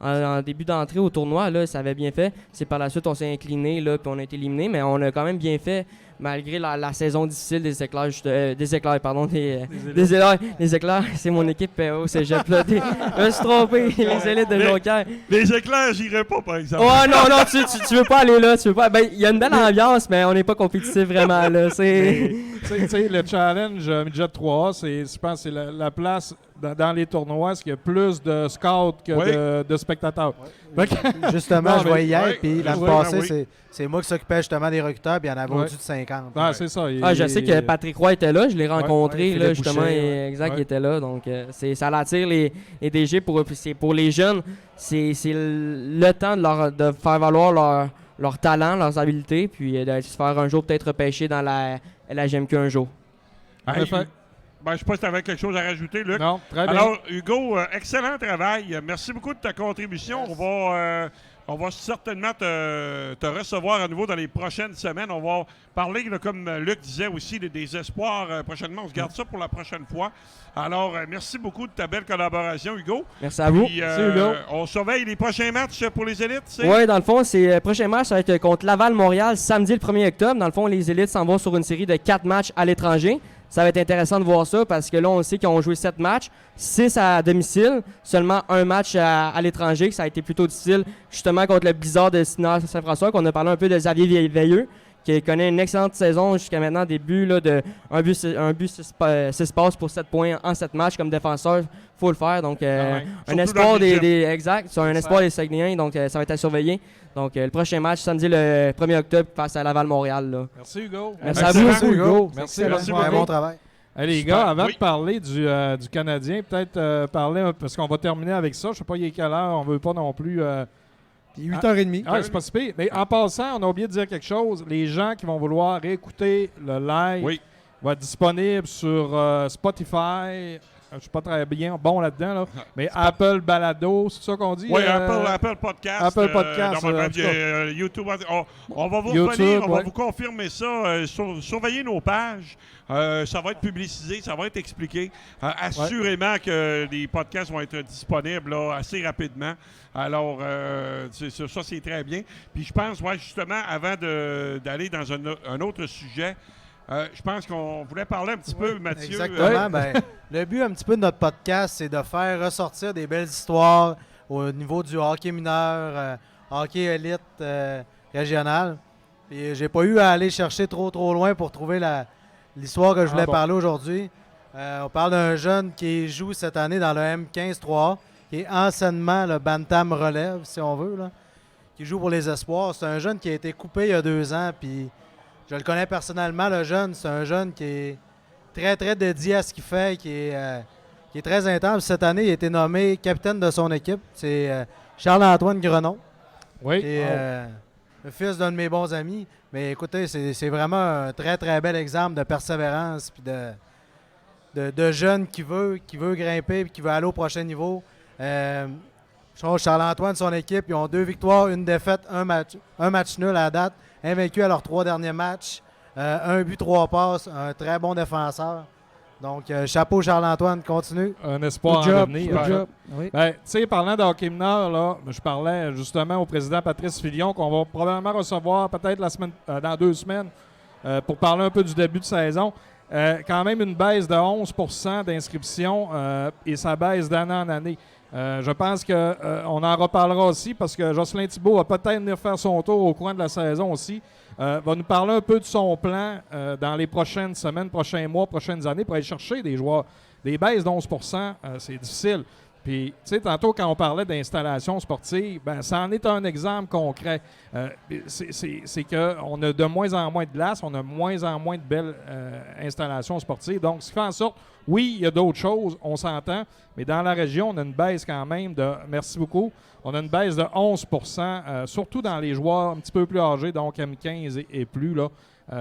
en début d'entrée au tournoi. Là, ça avait bien fait. C'est par la suite, on s'est incliné, là, puis on a été éliminé, mais on a quand même bien fait malgré la saison difficile des éclairs, des éclairs, c'est mon équipe au cégep. Là. Je me suis trompé, les élites de Jonquière. Les éclairs, j'irai pas, par exemple. Ouais, non, tu veux pas aller là, tu veux pas. Ben, il y a une belle ambiance, mais on n'est pas compétitif vraiment, là. C'est... Tu sais, le challenge Midget 3A, je pense que c'est la place dans les tournois, est-ce qu'il y a plus de scouts que Oui. de spectateurs? Fait que- Justement, Non, je mais- voyais hier, oui, puis l'année oui, passée, oui. c'est moi qui s'occupais justement des recruteurs, puis il y en avait Ouais. au-dessus de 50. Ah, c'est ça. Je sais que Patrick Roy était là, je l'ai rencontré, ouais, là, Philippe justement, Boucher, et- exact, Ouais. il était là. Donc, ça attire les DG pour les jeunes. C'est le temps de faire valoir leur talent, leurs habiletés, puis de se faire un jour peut-être repêcher dans la LHMQ un jour. En effet. Ben, je ne sais pas si tu avais quelque chose à rajouter, Luc. Non, très bien. Alors, Hugo, excellent travail. Merci beaucoup de ta contribution. On va certainement te recevoir à nouveau dans les prochaines semaines. On va parler, là, comme Luc disait aussi, des espoirs prochainement. On se garde ça pour la prochaine fois. Alors, merci beaucoup de ta belle collaboration, Hugo. Merci à vous. Puis, Merci, Hugo. on surveille les prochains matchs pour les élites. c'est? Oui, dans le fond, le prochain match, ça va être contre Laval-Montréal samedi le 1er octobre. Dans le fond, les élites s'en vont sur une série de 4 matchs à l'étranger. Ça va être intéressant de voir ça parce que là, on sait qu'ils ont joué 7 matchs, 6 à domicile, seulement un match à l'étranger, que ça a été plutôt difficile, justement contre le Blizzard de Saint-François, qu'on a parlé un peu de Xavier Veilleux, qui connaît une excellente saison jusqu'à maintenant, des buts là, de 6 passes pour 7 points en 7 matchs comme défenseur. Faut le faire. Donc, un Surtout espoir dans le des, budget. exact, c'est un espoir des Saguenayens, donc ça va être à surveiller. Donc, le prochain match, samedi le 1er octobre, face à Laval-Montréal. là. Merci, Hugo. Merci à Excellent. vous. Merci, Hugo. Merci. Merci Ouais, beaucoup. bon travail. Hey, les Super. gars, avant Oui. de parler du Canadien, peut-être parler, parce qu'on va terminer avec ça. Je sais pas il est quelle heure, on veut pas non plus... Puis 8h30. Ah, c'est pas si pire. Mais en passant, on a oublié de dire quelque chose. Les gens qui vont vouloir écouter le live Oui. va être disponible sur Spotify. Je suis pas très bien bon là-dedans, là. Mais Apple Balado, c'est ça qu'on dit? Oui, Apple Podcast. Apple Podcast, normalement, en tout cas. YouTube. On va vous YouTube, revenir, on va ouais. vous confirmer ça. Surveillez nos pages. Ça va être publicisé, ça va être expliqué. Assurément que les podcasts vont être disponibles là, assez rapidement. Alors, ça, c'est très bien. Puis je pense, justement, avant d'aller dans un autre sujet, je pense qu'on voulait parler un petit peu, Mathieu. Exactement. Ben, le but un petit peu de notre podcast, c'est de faire ressortir des belles histoires au niveau du hockey mineur, hockey élite régional. Puis j'ai pas eu à aller chercher trop loin pour trouver l'histoire que je voulais bon. parler aujourd'hui. On parle d'un jeune qui joue cette année dans le M15-3A, qui est anciennement le Bantam Relève, si on veut, là, qui joue pour les Espoirs. C'est un jeune qui a été coupé il y a 2 ans, puis je le connais personnellement, le jeune. C'est un jeune qui est très, très dédié à ce qu'il fait, qui est très intense. Cette année, il a été nommé capitaine de son équipe. C'est Charles-Antoine Grenon, Oui. qui est le fils d'un de mes bons amis. Mais écoutez, c'est vraiment un très, très bel exemple de persévérance puis de jeune qui veut grimper et qui veut aller au prochain niveau. Je trouve que Charles-Antoine, son équipe, ils ont 2 victoires, 1 défaite, un match nul à la date, invaincu à leurs 3 derniers matchs, 1 but, 3 passes, un très bon défenseur. Donc, chapeau Charles-Antoine, continue. Un espoir Good en job, devenir. good Ouais. job. Oui. Ben, tu sais, parlant de hockey mineur, là, je parlais justement au président Patrice Filion qu'on va probablement recevoir peut-être dans 2 semaines pour parler un peu du début de saison. Quand même une baisse de 11% d'inscription et ça baisse d'année en année. Je pense qu'on en reparlera aussi parce que Jocelyn Thibault va peut-être venir faire son tour au coin de la saison aussi. Va nous parler un peu de son plan dans les prochaines semaines, prochains mois, prochaines années pour aller chercher des joueurs. Des baisses de 11%, c'est difficile. Puis, tu sais, tantôt, quand on parlait d'installation sportive, ben, ça en est un exemple concret. C'est qu'on a de moins en moins de glace, on a de moins en moins de belles installations sportives. Donc, ce qui fait en sorte, oui, il y a d'autres choses, on s'entend, mais dans la région, on a une baisse quand même de, merci beaucoup, on a une baisse de 11%, surtout dans les joueurs un petit peu plus âgés, donc M15 et plus, là.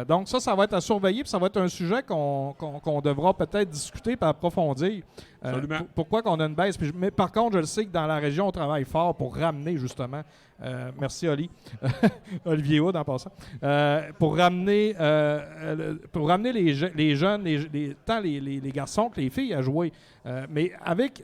Donc ça va être à surveiller, puis ça va être un sujet qu'on devra peut-être discuter et approfondir. Absolument. Pourquoi qu'on a une baisse? Mais par contre, je le sais que dans la région, on travaille fort pour ramener justement, merci Oli, Olivier Houd en passant, pour ramener les jeunes, tant les garçons que les filles à jouer. Mais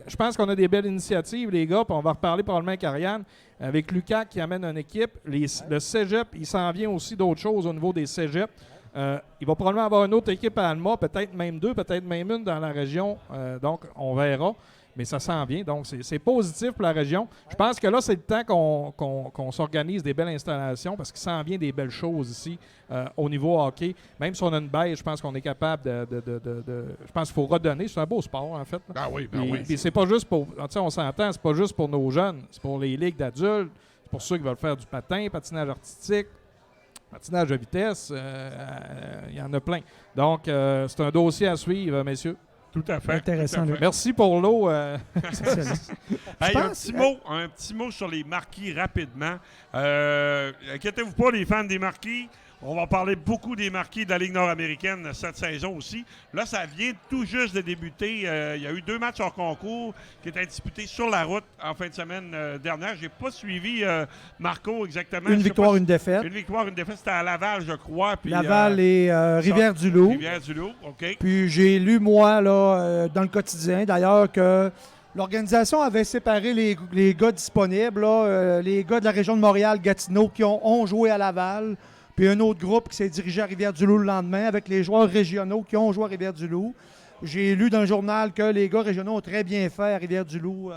je pense qu'on a des belles initiatives, les gars, puis on va reparler probablement avec Ariane, avec Lucas qui amène une équipe. Le cégep, il s'en vient aussi d'autres choses au niveau des cégeps. Il va probablement avoir une autre équipe à Alma, peut-être même 2, peut-être même une dans la région. Donc, on verra. mais ça s'en vient. Donc, c'est positif pour la région. Je pense que là, c'est le temps qu'on s'organise des belles installations parce qu'il s'en vient des belles choses ici au niveau hockey. Même si on a une baisse, je pense qu'on est capable je pense qu'il faut redonner. C'est un beau sport, en fait. Ah oui, ben Puis- oui. puis c'est pas juste pour... Tu sais, on s'entend, c'est pas juste pour nos jeunes. C'est pour les ligues d'adultes. C'est pour ceux qui veulent faire du patin, patinage artistique, patinage de vitesse. Il y en a plein. Donc, c'est un dossier à suivre, messieurs. Tout à fait. Intéressant, tout à fait. Luc. Merci pour l'eau. Excellent. Hey, Je un pense- petit mot sur les marquis rapidement. Inquiétez-vous pas, les fans des marquis. On va parler beaucoup des marquis de la Ligue nord-américaine cette saison aussi. Là, ça vient tout juste de débuter. Il y a eu 2 matchs hors concours qui étaient disputés sur la route en fin de semaine dernière. J'ai pas suivi Marco exactement. Une Je sais victoire, pas une défaite. Une victoire, une défaite. C'était à Laval, je crois. Puis, Laval et Rivière-du-Loup. Rivière-du-Loup, OK. Puis j'ai lu, moi, là, dans le quotidien, d'ailleurs, que l'organisation avait séparé les gars disponibles, là, les gars de la région de Montréal, Gatineau, qui ont joué à Laval, puis un autre groupe qui s'est dirigé à Rivière-du-Loup le lendemain, avec les joueurs régionaux qui ont joué à Rivière-du-Loup. J'ai lu dans le journal que les gars régionaux ont très bien fait à Rivière-du-Loup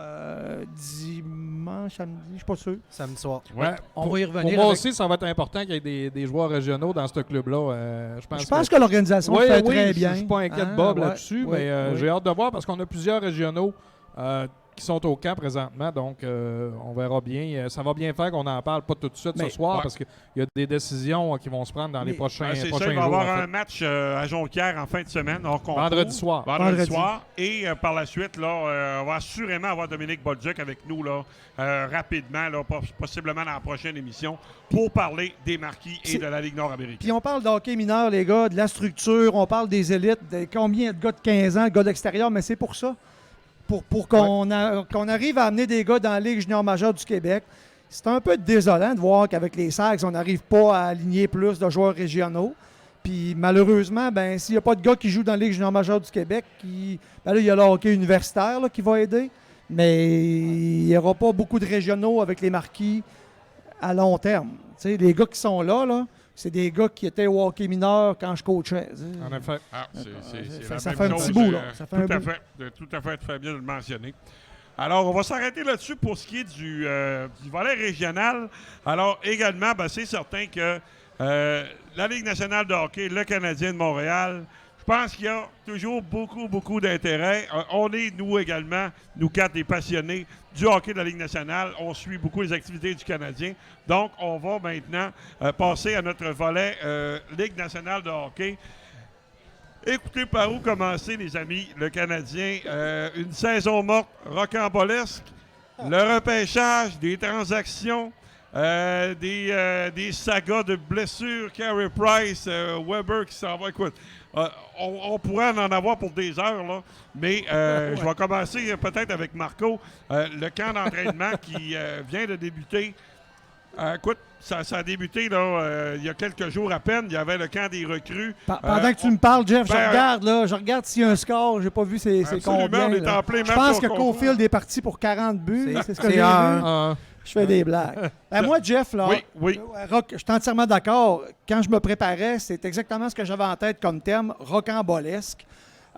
dimanche, samedi, je suis pas sûr. Samedi soir. Ouais. On va y Pour revenir. moi avec- aussi, ça va être important qu'il y ait des joueurs régionaux dans ce club-là. Je pense que l'organisation Oui, fait oui, très je bien. suis pas inquiet de Hein, Bob ouais, là-dessus, oui, mais oui. j'ai hâte de voir parce qu'on a plusieurs régionaux qui sont au camp présentement, donc on verra bien. Ça va bien faire qu'on n'en parle pas tout de suite Mais- ce soir Ouais. parce qu'il y a des décisions qui vont se prendre dans les Mais- prochains C'est ça, prochains il va y jours. avoir en fait. un match à Jonquière en fin de semaine, hors concours. Vendredi soir. Vendredi Vendredi. soir. Et par la suite, là, on va assurément avoir Dominique Bolduc avec nous là, rapidement, là, possiblement dans la prochaine émission, pour parler des marquis et C'est- de la Ligue nord-américaine. Puis on parle de hockey mineur, les gars, de la structure, on parle des élites, de combien de gars de 15 ans, de gars d'extérieur, mais c'est pour ça. Pour qu'on arrive à amener des gars dans la Ligue junior majeure du Québec. C'est un peu désolant de voir qu'avec les Sags, on n'arrive pas à aligner plus de joueurs régionaux. Puis malheureusement, ben s'il n'y a pas de gars qui jouent dans la Ligue junior majeure du Québec, ben là, il y a le hockey universitaire là, qui va aider. Mais il n'y aura pas beaucoup de régionaux avec les marquis à long terme. Tu sais, les gars qui sont là, c'est des gars qui étaient au hockey mineur quand je coachais. En effet. Ah, c'est ça la fait même un petit chose, bout, là. Ça fait un tout à bout. fait, tout à fait, tu fais bien de le mentionner. Alors, on va s'arrêter là-dessus pour ce qui est du volet régional. Alors, également, ben, c'est certain que la Ligue nationale de hockey, le Canadien de Montréal, je pense qu'il y a toujours beaucoup d'intérêt. On est, nous également, nous 4 des passionnés du hockey de la Ligue nationale. On suit beaucoup les activités du Canadien. Donc, on va maintenant passer à notre volet Ligue nationale de hockey. Écoutez par où commencer, les amis. Le Canadien, une saison morte rocambolesque, le repêchage, des transactions, des sagas de blessures, Carey Price, Weber qui s'en va. Écoute, on pourrait en avoir pour des heures, là, mais je vais commencer peut-être avec Marco. Le camp d'entraînement qui vient de débuter. Écoute, ça a débuté là, il y a quelques jours à peine. Il y avait le camp des recrues. Pendant que tu me parles, Jeff, ben, je regarde s'il y a un score. J'ai pas vu c'est Absolument, combien. on est là. en plein Je match pense au que concours. Caulfield est parti pour 40 buts. C'est ce que c'est j'ai vu. un. Je fais des blagues. Ben, moi, Jeff, là, Oui. Rock, je suis entièrement d'accord. Quand je me préparais, c'est exactement ce que j'avais en tête comme terme, rocambolesque.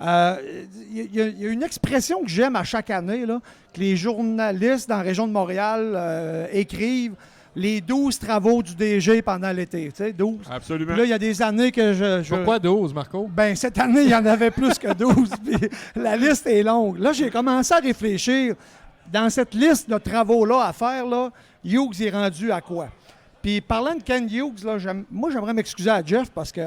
Il y a une expression que j'aime à chaque année, là, que les journalistes dans la région de Montréal écrivent les 12 travaux du DG pendant l'été. Tu sais, 12. Absolument. Puis là, il y a des années que je Pourquoi 12, Marco? ben, cette année, il y en avait plus que 12. Puis la liste est longue. Là, j'ai commencé à réfléchir. Dans cette liste de travaux-là à faire, là, Hughes est rendu à quoi? Puis parlant de Ken Hughes, là, moi, j'aimerais m'excuser à Jeff parce que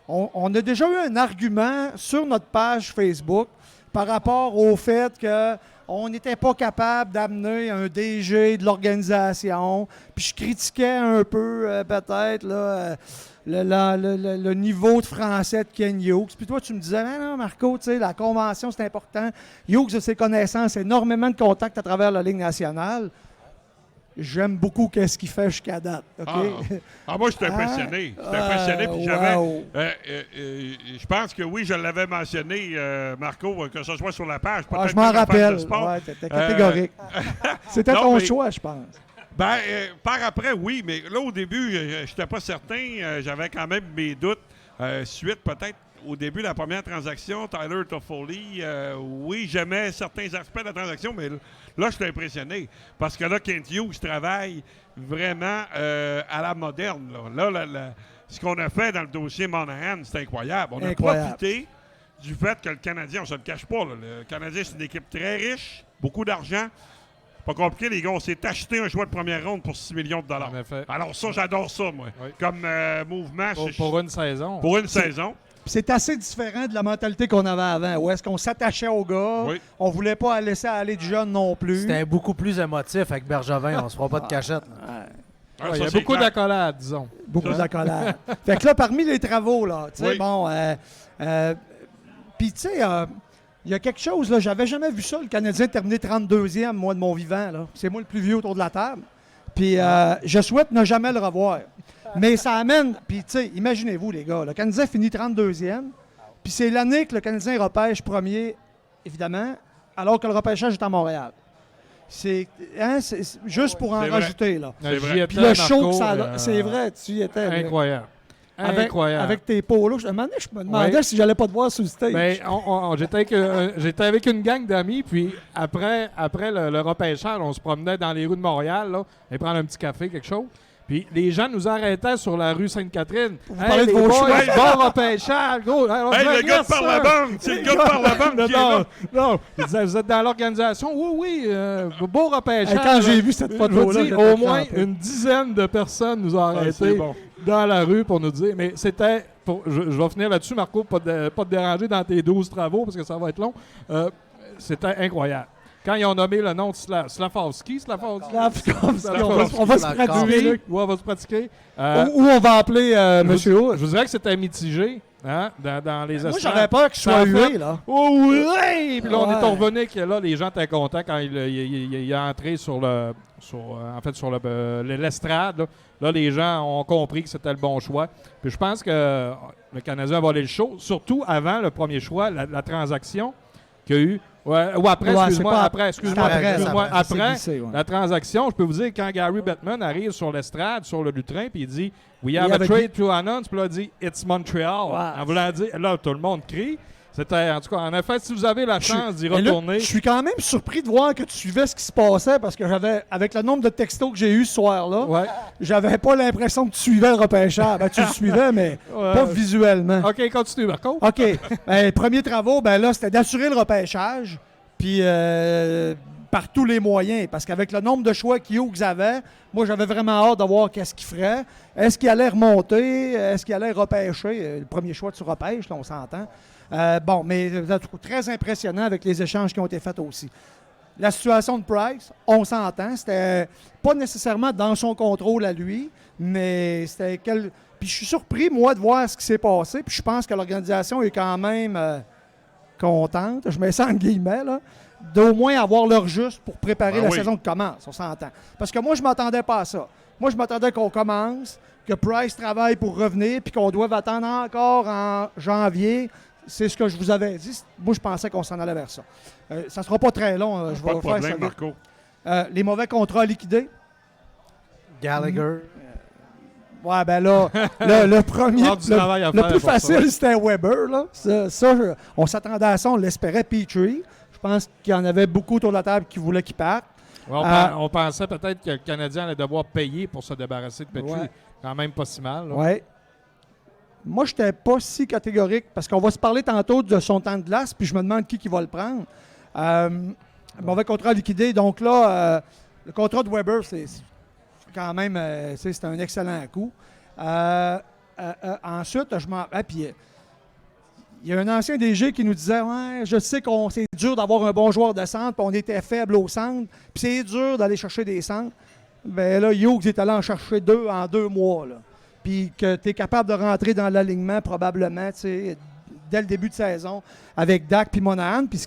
on a déjà eu un argument sur notre page Facebook par rapport au fait qu'on n'était pas capable d'amener un DG de l'organisation. Puis je critiquais un peu, peut-être, là, le niveau de français de Ken Hughes. Puis toi, tu me disais, non, Marco, tu sais, la convention, c'est important. Hughes a ses connaissances, énormément de contacts à travers la Ligue nationale. J'aime beaucoup ce qu'il fait jusqu'à date. OK? Moi, j'étais impressionné. J'étais impressionné. Puis j'avais. wow. Je pense que oui, je l'avais mentionné, Marco, que ce soit sur la page. Ah, peut-être je m'en que la page rappelle. de sport. Ouais, t'étais catégorique. C'était non, ton mais- choix, je pense. Ben, par après, oui, mais là, au début, je n'étais pas certain. J'avais quand même mes doutes. Suite, peut-être, au début de la première transaction, Tyler Toffoli, oui, j'aimais certains aspects de la transaction, mais là, je suis impressionné. Parce que là, Kent Hughes travaille vraiment à la moderne. Ce qu'on a fait dans le dossier Monahan, c'est incroyable. On a profité du fait que le Canadien, on ne se le cache pas, là, le Canadien, c'est une équipe très riche, beaucoup d'argent. Pas compliqué, les gars. On s'est acheté un choix de première ronde pour 6 millions de dollars. En effet. Alors ça, j'adore ça, moi. Oui. Comme mouvement. Pour une saison. Pour une saison. C'est assez différent de la mentalité qu'on avait avant. Où est-ce qu'on s'attachait aux gars, Oui. on voulait pas laisser aller du jeune non plus. C'était beaucoup plus émotif avec Bergevin. On se fera pas de cachette. Ah, Il y ça, a c'est beaucoup clair. d'accolades, disons. Beaucoup d'accolades. Fait que là, parmi les travaux, là, tu sais, Oui. bon, puis tu sais, il y a quelque chose, là, j'avais jamais vu ça, le Canadien terminer 32e, moi, de mon vivant, là. C'est moi le plus vieux autour de la table. Puis je souhaite ne jamais le revoir. Mais ça amène, puis tu sais, imaginez-vous, les gars, le Canadien finit 32e, puis c'est l'année que le Canadien repêche premier, évidemment, alors que le repêchage est à Montréal. C'est juste pour en C'est vrai. rajouter, là. C'est vrai. J'y étais, Puis le show Marco, que ça a, c'est vrai, tu y étais. là. Incroyable. Avec, Incroyable. avec tes polos. Je me demandais Oui. si j'allais pas te voir sur le stage. Ben, j'étais avec une gang d'amis, puis après le repêchage, on se promenait dans les rues de Montréal, là, et prendre un petit café, quelque chose. Puis les gens nous arrêtaient sur la rue Sainte-Catherine. Vous parlez de les vos boys, choix. bon repêchage, gros. Hey, le gars par la banque! C'est le gars par la banque qui est là! Non, ils disaient, vous êtes dans l'organisation? Oui, beau repêchage. Quand j'ai vu cette Je vous photo-là, dis, j'étais au moins crampé. une dizaine de personnes nous ont c'est arrêtés bon. dans la rue pour nous dire. Mais c'était. Je vais finir là-dessus, Marco, pas te déranger dans tes 12 travaux parce que ça va être long. C'était incroyable. Quand ils ont nommé le nom de Slavkovski, On va se pratiquer. où on va se pratiquer. Où on va appeler Monsieur Hood. Je vous dirais que c'était mitigé dans les Moi, estrades. j'aurais peur qu'il Ça soit a fait- hué, là. Oh oui! Puis là, on Ouais. est revenu que là, les gens étaient contents quand il est entré sur l'estrade. Là, les gens ont compris que c'était le bon choix. Puis je pense que le Canadien a volé le show, surtout avant le premier choix, la transaction qu'il y a eu. Ouais, ou après, Ouais, excuse-moi, c'est pas- après, excuse-moi, c'est après, excuse-moi, ça s'est après glissé, ouais. la transaction, je peux vous dire, quand Gary Bettman arrive sur l'estrade, sur le lutrin, puis il dit « We have Il a avait trade to announce », puis là, il dit « It's Montreal Ouais. en voulant dire, là, tout le monde crie. C'était, en tout cas, en effet, si vous avez la chance d'y Mais là, retourner, je suis quand même surpris de voir que tu suivais ce qui se passait parce que avec le nombre de textos que j'ai eu ce soir-là, ouais. j'avais pas l'impression que tu suivais le repêchage. Ben, tu le suivais, mais Ouais. pas visuellement. OK, continue, Marco. OK. Ben, premiers travaux, ben là, c'était d'assurer le repêchage, puis par tous les moyens. Parce qu'avec le nombre de choix qu'ils avaient, moi, j'avais vraiment hâte de voir qu'est-ce qu'il ferait. Est-ce qu'il allait remonter? Est-ce qu'il allait repêcher? Le premier choix, tu repêches, là, on s'entend. Bon, mais très impressionnant avec les échanges qui ont été faits aussi. La situation de Price, on s'entend. C'était pas nécessairement dans son contrôle à lui, mais c'était Puis je suis surpris, moi, de voir ce qui s'est passé. Puis je pense que l'organisation est quand même contente, je mets ça en guillemets, là, d'au moins avoir l'heure juste pour préparer la saison qui commence, on s'entend. Parce que moi, je m'attendais pas à ça. Moi, je m'attendais qu'on commence, que Price travaille pour revenir, puis qu'on doive attendre encore en janvier. C'est ce que je vous avais dit. Moi, je pensais qu'on s'en allait vers ça. Ça ne sera pas très long. Je Pas vais de faire ça problème, vite. Marco. Les mauvais contrats liquidés. Gallagher. Ouais, ben là, le premier, Ah, du travail à le faire plus pour ça. facile, c'était Weber. Là. On s'attendait à ça, on l'espérait. Petrie. Je pense qu'il y en avait beaucoup autour de la table qui voulaient qu'il parte. Ouais, on pensait peut-être que le Canadien allait devoir payer pour se débarrasser de Petrie. Ouais. Quand même pas si mal. là. Ouais. Moi, je n'étais pas si catégorique parce qu'on va se parler tantôt de son temps de glace, puis je me demande qui va le prendre. Mauvais contrat liquidé. Donc là, le contrat de Weber, c'est quand même c'est un excellent coup. Ensuite, puis il y a un ancien DG qui nous disait ouais, je sais qu'on c'est dur d'avoir un bon joueur de centre, puis on était faible au centre, puis c'est dur d'aller chercher des centres. Ben là, Hughes est allé en chercher 2 en 2 mois. Là. Puis que tu es capable de rentrer dans l'alignement probablement dès le début de saison avec Dak puis Monahan. Puis ce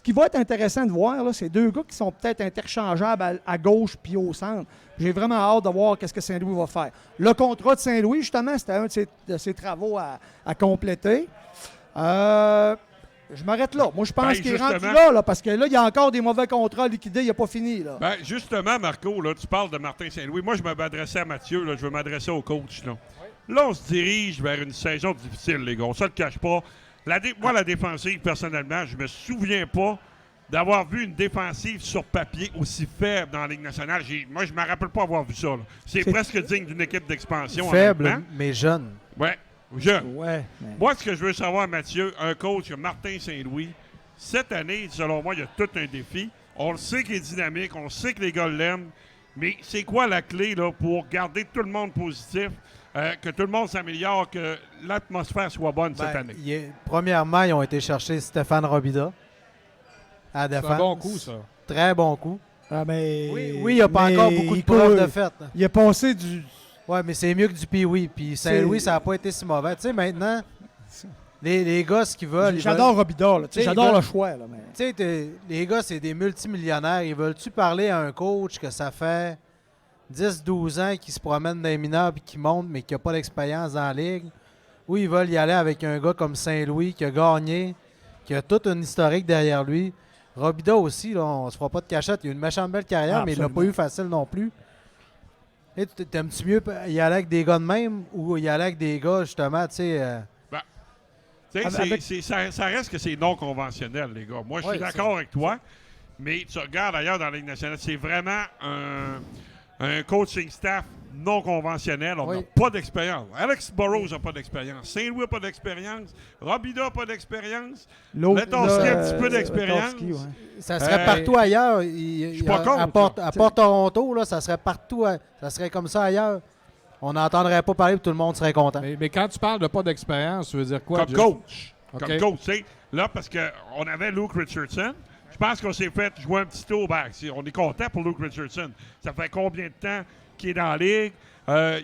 qui va être intéressant de voir, là, c'est 2 gars qui sont peut-être interchangeables à gauche puis au centre. J'ai vraiment hâte de voir ce que Saint-Louis va faire. Le contrat de Saint-Louis, justement, c'était un de ses travaux à compléter. Je m'arrête là. Moi, je pense qu'il est rendu là, parce que là, il y a encore des mauvais contrats liquidés. Il n'a pas fini. Là. Ben, justement, Marco, là, tu parles de Martin Saint-Louis. Moi, je m'adressais à Mathieu. Là, je veux m'adresser au coach. Là. Là, on se dirige vers une saison difficile, les gars. On se le cache pas. Moi, la défensive, personnellement, je me souviens pas d'avoir vu une défensive sur papier aussi faible dans la Ligue nationale. Moi, je me rappelle pas avoir vu ça. Là. C'est presque digne d'une équipe d'expansion. Faible, honnêtement. mais jeune. Ouais, jeune. Ouais. Moi, ce que je veux savoir, Mathieu, un coach comme Martin Saint-Louis, cette année, selon moi, il y a tout un défi. On le sait qu'il est dynamique, on sait que les gars l'aiment, mais c'est quoi la clé là, pour garder tout le monde positif, que tout le monde s'améliore, que l'atmosphère soit bonne cette année? Premièrement, ils ont été chercher Stéphane Robida à la C'est défense. un bon coup, ça. Très bon coup. Ah, mais, Oui, il n'y a pas mais encore beaucoup de il preuves court- de fait. Il a passé du. Oui, mais c'est mieux que du Pee-Wee. Puis Saint-Louis, ça n'a pas été si mauvais. Tu sais, maintenant, les gars, ce qu'ils veulent... J'adore Robida, là. Tu sais, T'sais, j'adore ils le veulent- choix. Là, mais... Tu sais, les gars, c'est des multimillionnaires. Ils veulent-tu parler à un coach que ça fait 10-12 ans qu'il se promène dans les mineurs et qui monte, mais qui n'a pas d'expérience dans la ligue? Ou ils veulent y aller avec un gars comme Saint-Louis qui a gagné, qui a toute une historique derrière lui? Robida aussi, là, on se fera pas de cachette. Il a une méchante belle carrière, mais il l'a pas eu facile non plus. Et t'aimes-tu mieux y aller avec des gars de même ou y aller avec des gars, justement, tu sais... Tu sais, Avec- ça reste que c'est non conventionnel, les gars. Moi, je suis Ouais, d'accord avec toi, mais tu regardes ailleurs dans la Ligue nationale, c'est vraiment un coaching staff non conventionnel. On n'a Oui. pas d'expérience. Alex Burrows n'a pas d'expérience. Saint-Louis n'a pas d'expérience. Robida n'a pas d'expérience. Letonski a un petit peu d'expérience. Letonski, ouais. Ça serait partout ailleurs. Je suis pas contre, À part Toronto, là, ça serait partout. Ça serait comme ça ailleurs. On n'entendrait pas parler et tout le monde serait content. Mais quand tu parles de pas d'expérience, tu veux dire quoi? Comme Jeff? coach. OK. Comme coach, tu sais. Là, parce qu'on avait Luke Richardson. Je pense qu'on s'est fait jouer un petit tour. On est content pour Luke Richardson. Ça fait combien de temps qu'il est dans la Ligue?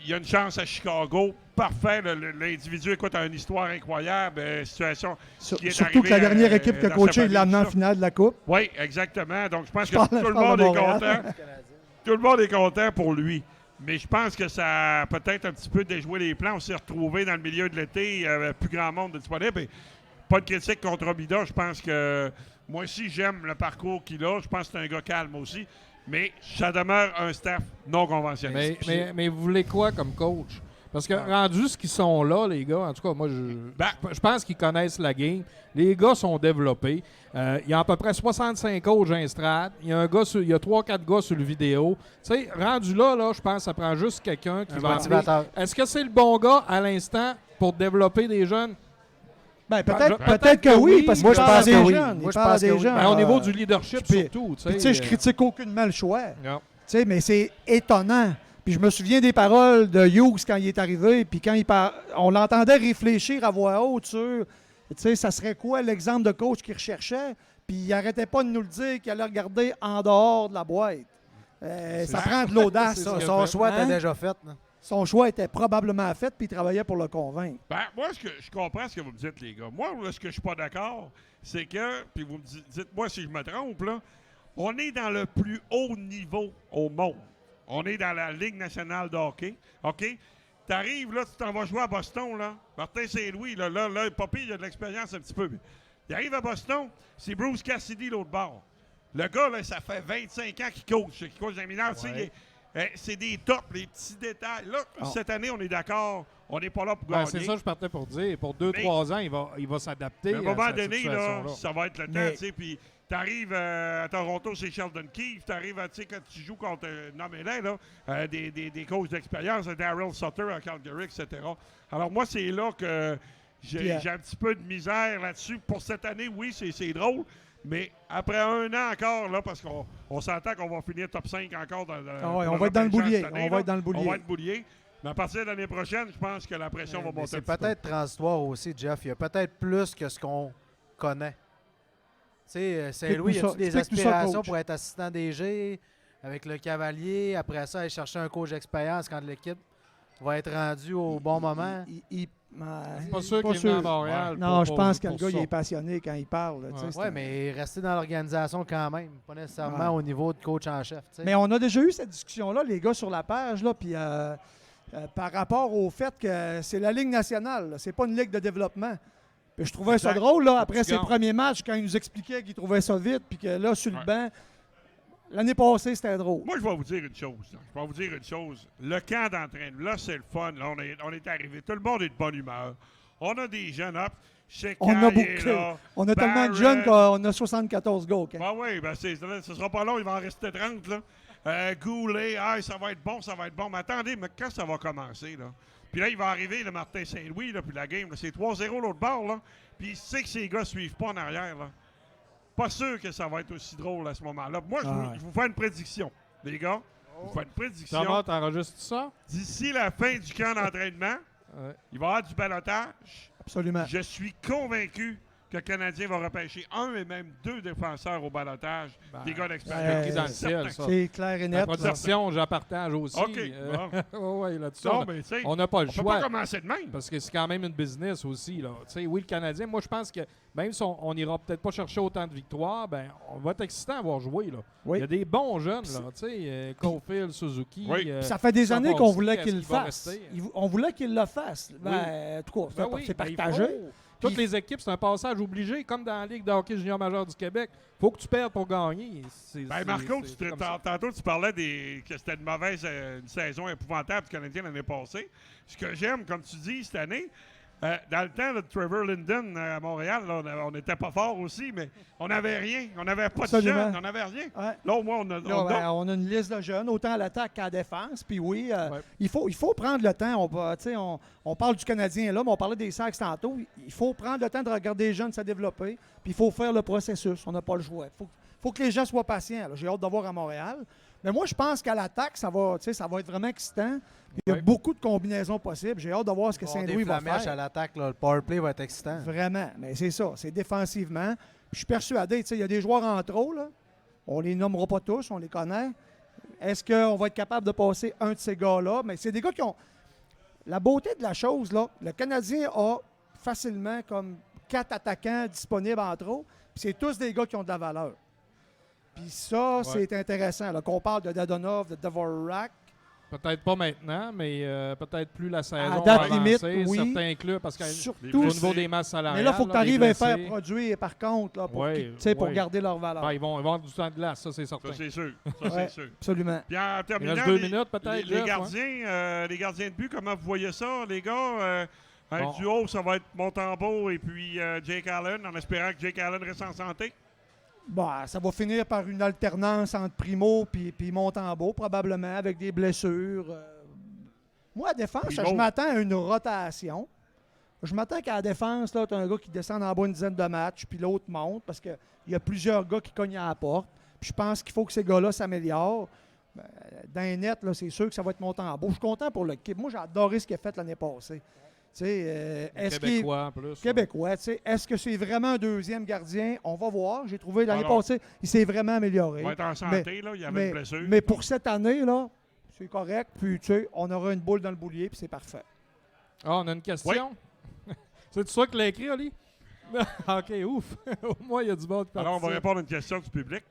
Il y a une chance à Chicago. Parfait. L'individu, écoute, a une histoire incroyable. Situation qui est Surtout que la arrivée, dernière équipe qui a dans coaché, sa il l'a amené en famille, ça. finale de la Coupe. Oui, exactement. Donc, je pense que parle- tout je le parle monde de est Montréal. content. Tout le monde est content pour lui. Mais je pense que ça a peut-être un petit peu déjoué les plans. On s'est retrouvés dans le milieu de l'été. Il n'y avait plus grand monde disponible. Et pas de critique contre Robida. Je pense que moi aussi, j'aime le parcours qu'il a. Je pense que c'est un gars calme aussi. Mais ça demeure un staff non conventionnel. Mais vous voulez quoi comme coach? Parce que rendu ce qu'ils sont là, les gars, en tout cas, moi, je pense qu'ils connaissent la game. Les gars sont développés. Il y a à peu près 65 coachs à Instrad. Il y a 3-4 gars sur le vidéo. Tu sais, rendu là, je pense que ça prend juste quelqu'un qui va appeler. Motivateur. Est-ce que c'est le bon gars à l'instant pour développer des jeunes? Ben, peut-être peut-être que oui, parce Moi, qu'il je parle pense des que oui. jeunes. Moi, Il je parle pense que des oui. jeunes. Ben, au niveau du leadership, puis- surtout. Puis, tu sais, je critique aucunement le choix. Yeah. Tu sais, mais c'est étonnant. Puis je me souviens des paroles de Hughes quand il est arrivé, puis quand on l'entendait réfléchir à voix haute sur, tu sais, ça serait quoi l'exemple de coach qu'il recherchait, puis il n'arrêtait pas de nous le dire qu'il allait regarder en dehors de la boîte. Ça prend de l'audace. C'est ça. ce Son choix Hein? était déjà fait. là. Son choix était probablement fait, puis il travaillait pour le convaincre. Ben, moi, je comprends ce que vous me dites, les gars. Moi, ce que je suis pas d'accord, c'est que, puis vous me dites-moi si je me trompe, là, on est dans le plus haut niveau au monde. On est dans la Ligue nationale de hockey, OK? T'arrives, là, tu t'en vas jouer à Boston, là. Martin Saint-Louis, là, Poppy, il a de l'expérience un petit peu. Il arrive à Boston, c'est Bruce Cassidy, l'autre bord. Le gars, là, ça fait 25 ans qu'il coach dans les mineurs. Tu sais, c'est des tops, les petits détails. Là, cette année, on est d'accord, on n'est pas là pour Ben, gagner. c'est ça que je partais pour dire. Pour 2-3 ans, il va s'adapter À un à moment cette donné, là, situation-là. ça va être le temps, Mais- tu sais, puis t'arrives à Toronto, c'est Sheldon Keefe, t'arrives, tu sais, quand tu joues contre, nommez-les, là, des coachs d'expérience, Darryl Sutter à Calgary, etc. Alors moi, c'est là que j'ai un petit peu de misère là-dessus. Pour cette année, oui, c'est drôle, mais après un an encore, là, parce qu'on s'entend qu'on va finir top 5 encore dans Ah ouais, on va être dans le boulier. On va être dans le On va boulier. être boulier. Mais à partir de l'année prochaine, je pense que la pression va Mais monter un c'est petit peu. peut-être transitoire aussi, Jeff. Il y a peut-être plus que ce qu'on connaît. Tu sais, Saint-Louis, Explique-nous a-tu des ça, explique-nous ça, aspirations coach. pour être assistant DG avec le Cavalier? Après ça, aller chercher un coach d'expérience quand l'équipe va être rendue au bon moment? Pas sûr qu'il est à Montréal. Non, je pour- pense que pour le gars, ça. il est passionné quand il parle. là, tu sais, Ouais. c'est Oui, un- mais rester dans l'organisation quand même, pas nécessairement Ouais. au niveau de coach en chef. tu sais. Mais on a déjà eu cette discussion-là, les gars, sur la page, là, puis par rapport au fait que c'est la Ligue nationale, là, c'est pas une ligue de développement. Puis je trouvais ça Exact. drôle, là, après Tu ses gagnes. premiers matchs, quand il nous expliquait qu'il trouvait ça vite, puis que là, sur le Ouais. banc, L'année passée, c'était drôle. Moi, je vais vous dire une chose. Là. Je vais vous dire une chose. Le camp d'entraînement, là, c'est le fun. Là, on est arrivé. Tout le monde est de bonne humeur. On a des jeunes up. On a Là, on a tellement de Barrett. jeunes qu'on a 74 gars. OK? Ben oui, ben ce sera pas long, il va en rester 30, là. Goulet, ça va être bon, ça va être bon. Mais attendez, mais quand ça va commencer, là? Puis là, il va arriver, le Martin Saint-Louis, là, puis la game, là, c'est 3-0 l'autre bord, là. Puis il sait que ces gars suivent pas en arrière, là. Pas sûr que ça va être aussi drôle à ce moment-là. Moi, je vous fais une prédiction, les gars. Je vous fais une prédiction. Thomas, t'enregistres ça? D'ici la fin du camp d'entraînement, Ouais. il va y avoir du ballottage. Absolument. Je suis convaincu que le Canadien va repêcher 1 et même 2 défenseurs au ballottage. Des gars d'expérience. écrit dans le ciel, ça. C'est clair et La net. là. protection, j'en partage aussi. OK. Bon. Ouais, là-dessus, Non, mais tu sais, on n'a pas le on peut choix. pas commencer de même. Parce que c'est quand même une business aussi. Là. Tu sais, oui, le Canadien, moi, je pense que même si on n'ira peut-être pas chercher autant de victoires, ben, on va être excitant à voir jouer. Là. Oui. Il y a des bons jeunes, là, tu sais, Caulfield, Suzuki. Oui. Ça fait des années qu'on voulait qu'il le fasse. fasse. On voulait qu'il le fasse. Ben, en tout cas, c'est partagé. Toutes les équipes, c'est un passage obligé, comme dans la Ligue de hockey junior majeur du Québec. Faut que tu perdes pour gagner. Ben Marco, comme ça. tantôt tu parlais que c'était une mauvaise une saison épouvantable du Canadien l'année passée. Ce que j'aime, comme tu dis, cette année, dans le temps de Trevor Linden à Montréal, là, on n'était pas fort aussi, mais on n'avait rien. On n'avait pas de Absolument. jeunes, on n'avait rien. Ouais. Là, au moins, on a... Là, on a une liste de jeunes, autant à l'attaque qu'à la défense. Puis oui, Ouais. il faut prendre le temps. On parle du Canadien là, mais on parlait des Sacs tantôt. Il faut prendre le temps de regarder les jeunes se développer. Puis il faut faire le processus. On n'a pas le choix. Il faut que les gens soient patients. là. J'ai hâte de voir à Montréal. Mais moi, je pense qu'à l'attaque, ça va être vraiment excitant. Il y a Ouais. beaucoup de combinaisons possibles. J'ai hâte de voir ce que Saint-Louis va Flamèche faire. à l'attaque, là, le powerplay va être excitant. Vraiment. Mais c'est ça. C'est défensivement. Puis je suis persuadé, il y a des joueurs en trop. Là. On les nommera pas tous, on les connaît. Est-ce qu'on va être capable de passer un de ces gars-là? Mais c'est des gars qui ont... La beauté de la chose, là, le Canadien a facilement comme 4 attaquants disponibles en trop. Puis c'est tous des gars qui ont de la valeur. Puis ça, c'est intéressant. Là, qu'on parle de Dadonov, de Dvorak. Peut-être pas maintenant, mais peut-être plus la saison date va limite, avancer. oui. Certains clubs, parce qu'au Surtout, niveau des masses salariales... mais là, il faut que tu arrives à les faire produire, par contre, là, pour Ouais. garder leur valeur. Ben, ils vont avoir du temps de glace, ça, c'est Ça, certain. c'est sûr. Ça, Ouais. c'est sûr. Absolument. Puis en Il terminant, reste 2 minutes, peut-être. les Jeff, gardiens, les gardiens de but, comment vous voyez ça, les gars? Un Bon. duo, ça va être Montembeault et puis Jake Allen, en espérant que Jake Allen reste en santé. Bah, ça va finir par une alternance entre Primo et Montembeault, probablement, avec des blessures. Moi, à la défense, Primo. je m'attends à une rotation. Je m'attends qu'à la défense, tu as un gars qui descend en bas une dizaine de matchs, puis l'autre monte, parce qu'il y a plusieurs gars qui cognent à la porte. Puis je pense qu'il faut que ces gars-là s'améliorent. Ben, dans les nets, là, c'est sûr que ça va être Montembeault. Je suis content pour l'équipe. Moi, j'ai adoré ce qu'il a fait l'année passée. Tu sais, est-ce qu'il est Québécois, en plus. Québécois, tu sais, est-ce que c'est vraiment un deuxième gardien? On va voir. J'ai trouvé l'année Alors, passée, il s'est vraiment amélioré. Il va être en santé, là, il y avait une blessure. Mais pour cette année, là, c'est correct. Puis, tu sais, on aura une boule dans le boulier, puis c'est parfait. Ah, on a une question? C'est toi qui l'as écrit, Oli? OK, ouf. Au moins, il y a du bon qui Alors, on va participe. répondre à une question du public.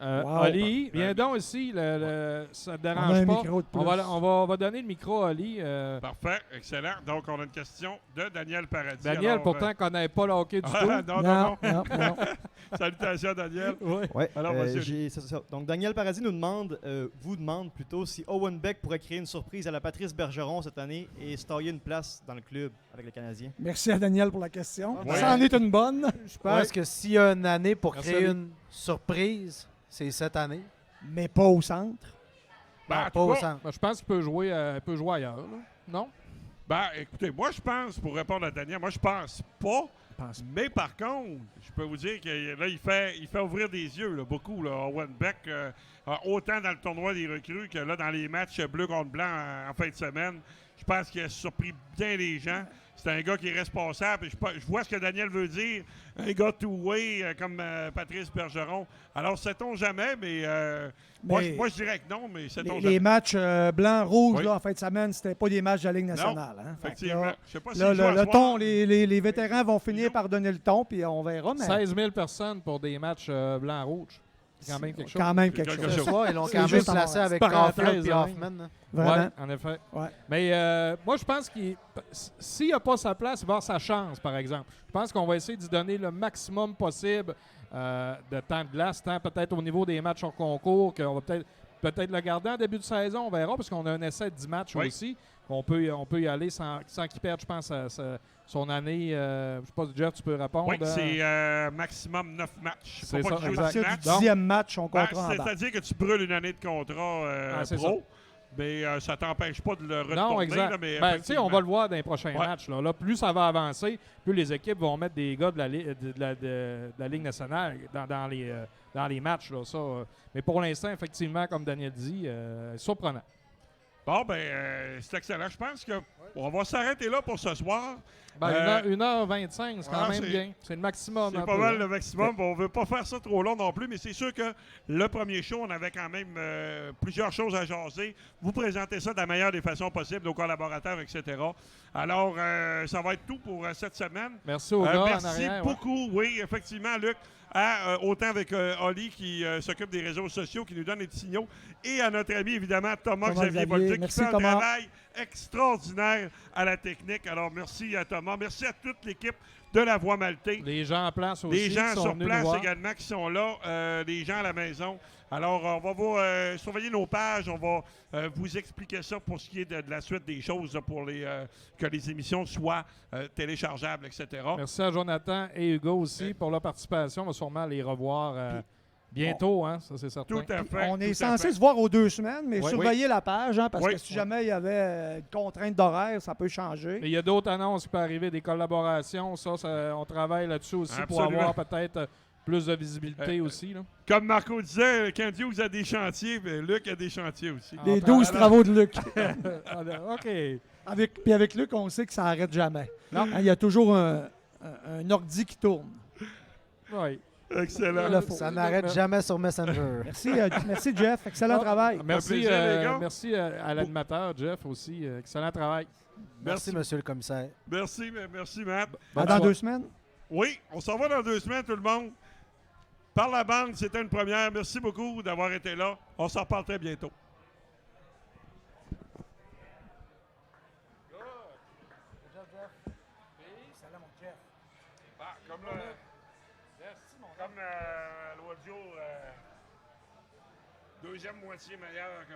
Wow. Oli, viens donc ici. Ça ne te On a dérange un pas. micro de plus. On va donner le micro à Oli. Parfait, excellent. Donc, on a une question de Daniel Paradis. Daniel, Alors, pourtant, ne connaît pas le hockey du tout. non. non. Salutations, Daniel. Ouais. Ouais, Alors, vas-y, c'est ça. Donc, Daniel Paradis vous demande plutôt si Owen Beck pourrait créer une surprise à la Patrice Bergeron cette année et se tailler une place dans le club avec le Canadien. Merci à Daniel pour la question. Ouais. Ça en est une bonne. Je pense que s'il y a une année pour Merci, créer Ali. une surprise, c'est cette année. Mais pas au centre. Ben, en pas tout au cas, centre. Ben, je pense qu'il peut jouer ailleurs. Là. Non? ben, écoutez, moi, je pense, pour répondre à Daniel, moi, je pense pas. Mais par contre, je peux vous dire que là, il fait ouvrir des yeux, là, beaucoup, là, Owen Beck, autant dans le tournoi des recrues que là, dans les matchs bleu contre blanc en fin de semaine. Je pense qu'il a surpris bien les gens. C'est un gars qui est responsable. Je vois ce que Daniel veut dire. Un gars two-way comme Patrice Bergeron. Alors, sait-on jamais, mais, moi, je dirais que non, mais sait-on Les jamais. matchs blanc-rouge Oui. là, en fin de semaine, c'était pas des matchs de la Ligue nationale. Hein. Fait que Effectivement. là, Je sais pas là, s'il joue à le soir. ton, les vétérans vont finir par donner le ton, puis on verra. Mais 16 000 personnes pour des matchs blanc-rouge. C'est quand même quelque chose. Quand même C'est quelque quelque chose. Ce chose. soir, ils l'ont C'est quand même juste placé en avec parenthèse, Caulfield et hein. Hoffman. Vraiment. Oui, en effet. Ouais. Mais moi, je pense qu'il s'il n'a pas sa place, il va avoir sa chance, par exemple. Je pense qu'on va essayer d'y donner le maximum possible de temps de glace, tant peut-être au niveau des matchs hors concours, qu'on va peut-être le garder en début de saison, on verra, parce qu'on a un essai de 10 matchs Oui. aussi. On peut y aller sans qu'il perde, je pense, son année. Je sais pas, Jeff, tu peux répondre. Oui, c'est maximum 9 matchs. C'est Faut pas ça, qu'il joue À 10 partir du matchs. 10e match, on Ben, comptera en bas. c'est-à-dire que tu brûles une année de contrat c'est pro, mais ça t'empêche pas de le retourner. Non, exact. Là, mais Ben, tu sais, on va le voir dans les prochains Ouais. matchs. Là. Plus ça va avancer, plus les équipes vont mettre des gars de la Ligue nationale dans les matchs. Là, ça, mais pour l'instant, effectivement, comme Daniel dit, surprenant. Bon, c'est excellent. Je pense qu'on va s'arrêter là pour ce soir. Ben, 1h25, c'est quand même c'est- bien. C'est le maximum. C'est un pas peu, mal hein. le maximum. On veut pas faire ça trop long non plus, mais c'est sûr que le premier show, on avait quand même plusieurs choses à jaser. Vous présentez ça de la meilleure des façons possibles aux collaborateurs, etc. Alors, ça va être tout pour cette semaine. Merci aux gars en Merci arrière. ouais. beaucoup, oui, effectivement, Luc. Autant avec Oli qui s'occupe des réseaux sociaux, qui nous donne des petits signaux, et à notre ami, évidemment, Thomas Thomas Xavier Xavier. Bolduc, qui Merci, fait un Thomas. travail extraordinaire à la technique. Alors, merci à Thomas. Merci à toute l'équipe de La Voix Maltais. Les gens en place aussi. Les gens qui sont sur venus nous place voir. également qui sont là, les gens à la maison. Alors, on va vous surveiller nos pages, on va vous expliquer ça pour ce qui est de la suite des choses, là, pour que les émissions soient téléchargeables, etc. Merci à Jonathan et Hugo aussi pour leur participation. On va sûrement les revoir bientôt, hein, ça c'est certain. Tout à fait. On est tout à censé fait. se voir aux 2 semaines, mais Oui. surveillez la page, hein, parce Oui. que si jamais il y avait une contrainte d'horaire, ça peut changer. Mais il y a d'autres annonces qui peuvent arriver, des collaborations. Ça, on travaille là-dessus aussi pour Absolument. avoir peut-être plus de visibilité aussi. Là. Comme Marco disait, quand Dieu vous a des chantiers, Luc a des chantiers aussi. Les Ah, 12 travaux de Luc. OK. Puis avec Luc, on sait que ça n'arrête jamais. Non. Hein, il y a toujours un ordi qui tourne. Oui. Excellent. Là, faut- Ça n'arrête jamais sur Messenger. Merci Jeff, excellent travail. Merci, plaisir, les gars. merci à l'animateur, Jeff, aussi. Excellent travail. Merci, monsieur le commissaire. Merci, Matt. À dans soirée. 2 semaines. Oui, on s'en va dans 2 semaines, tout le monde. Par la bande, c'était une première. Merci beaucoup d'avoir été là. On s'en reparle très bientôt. Comme l'audio, deuxième moitié meilleure que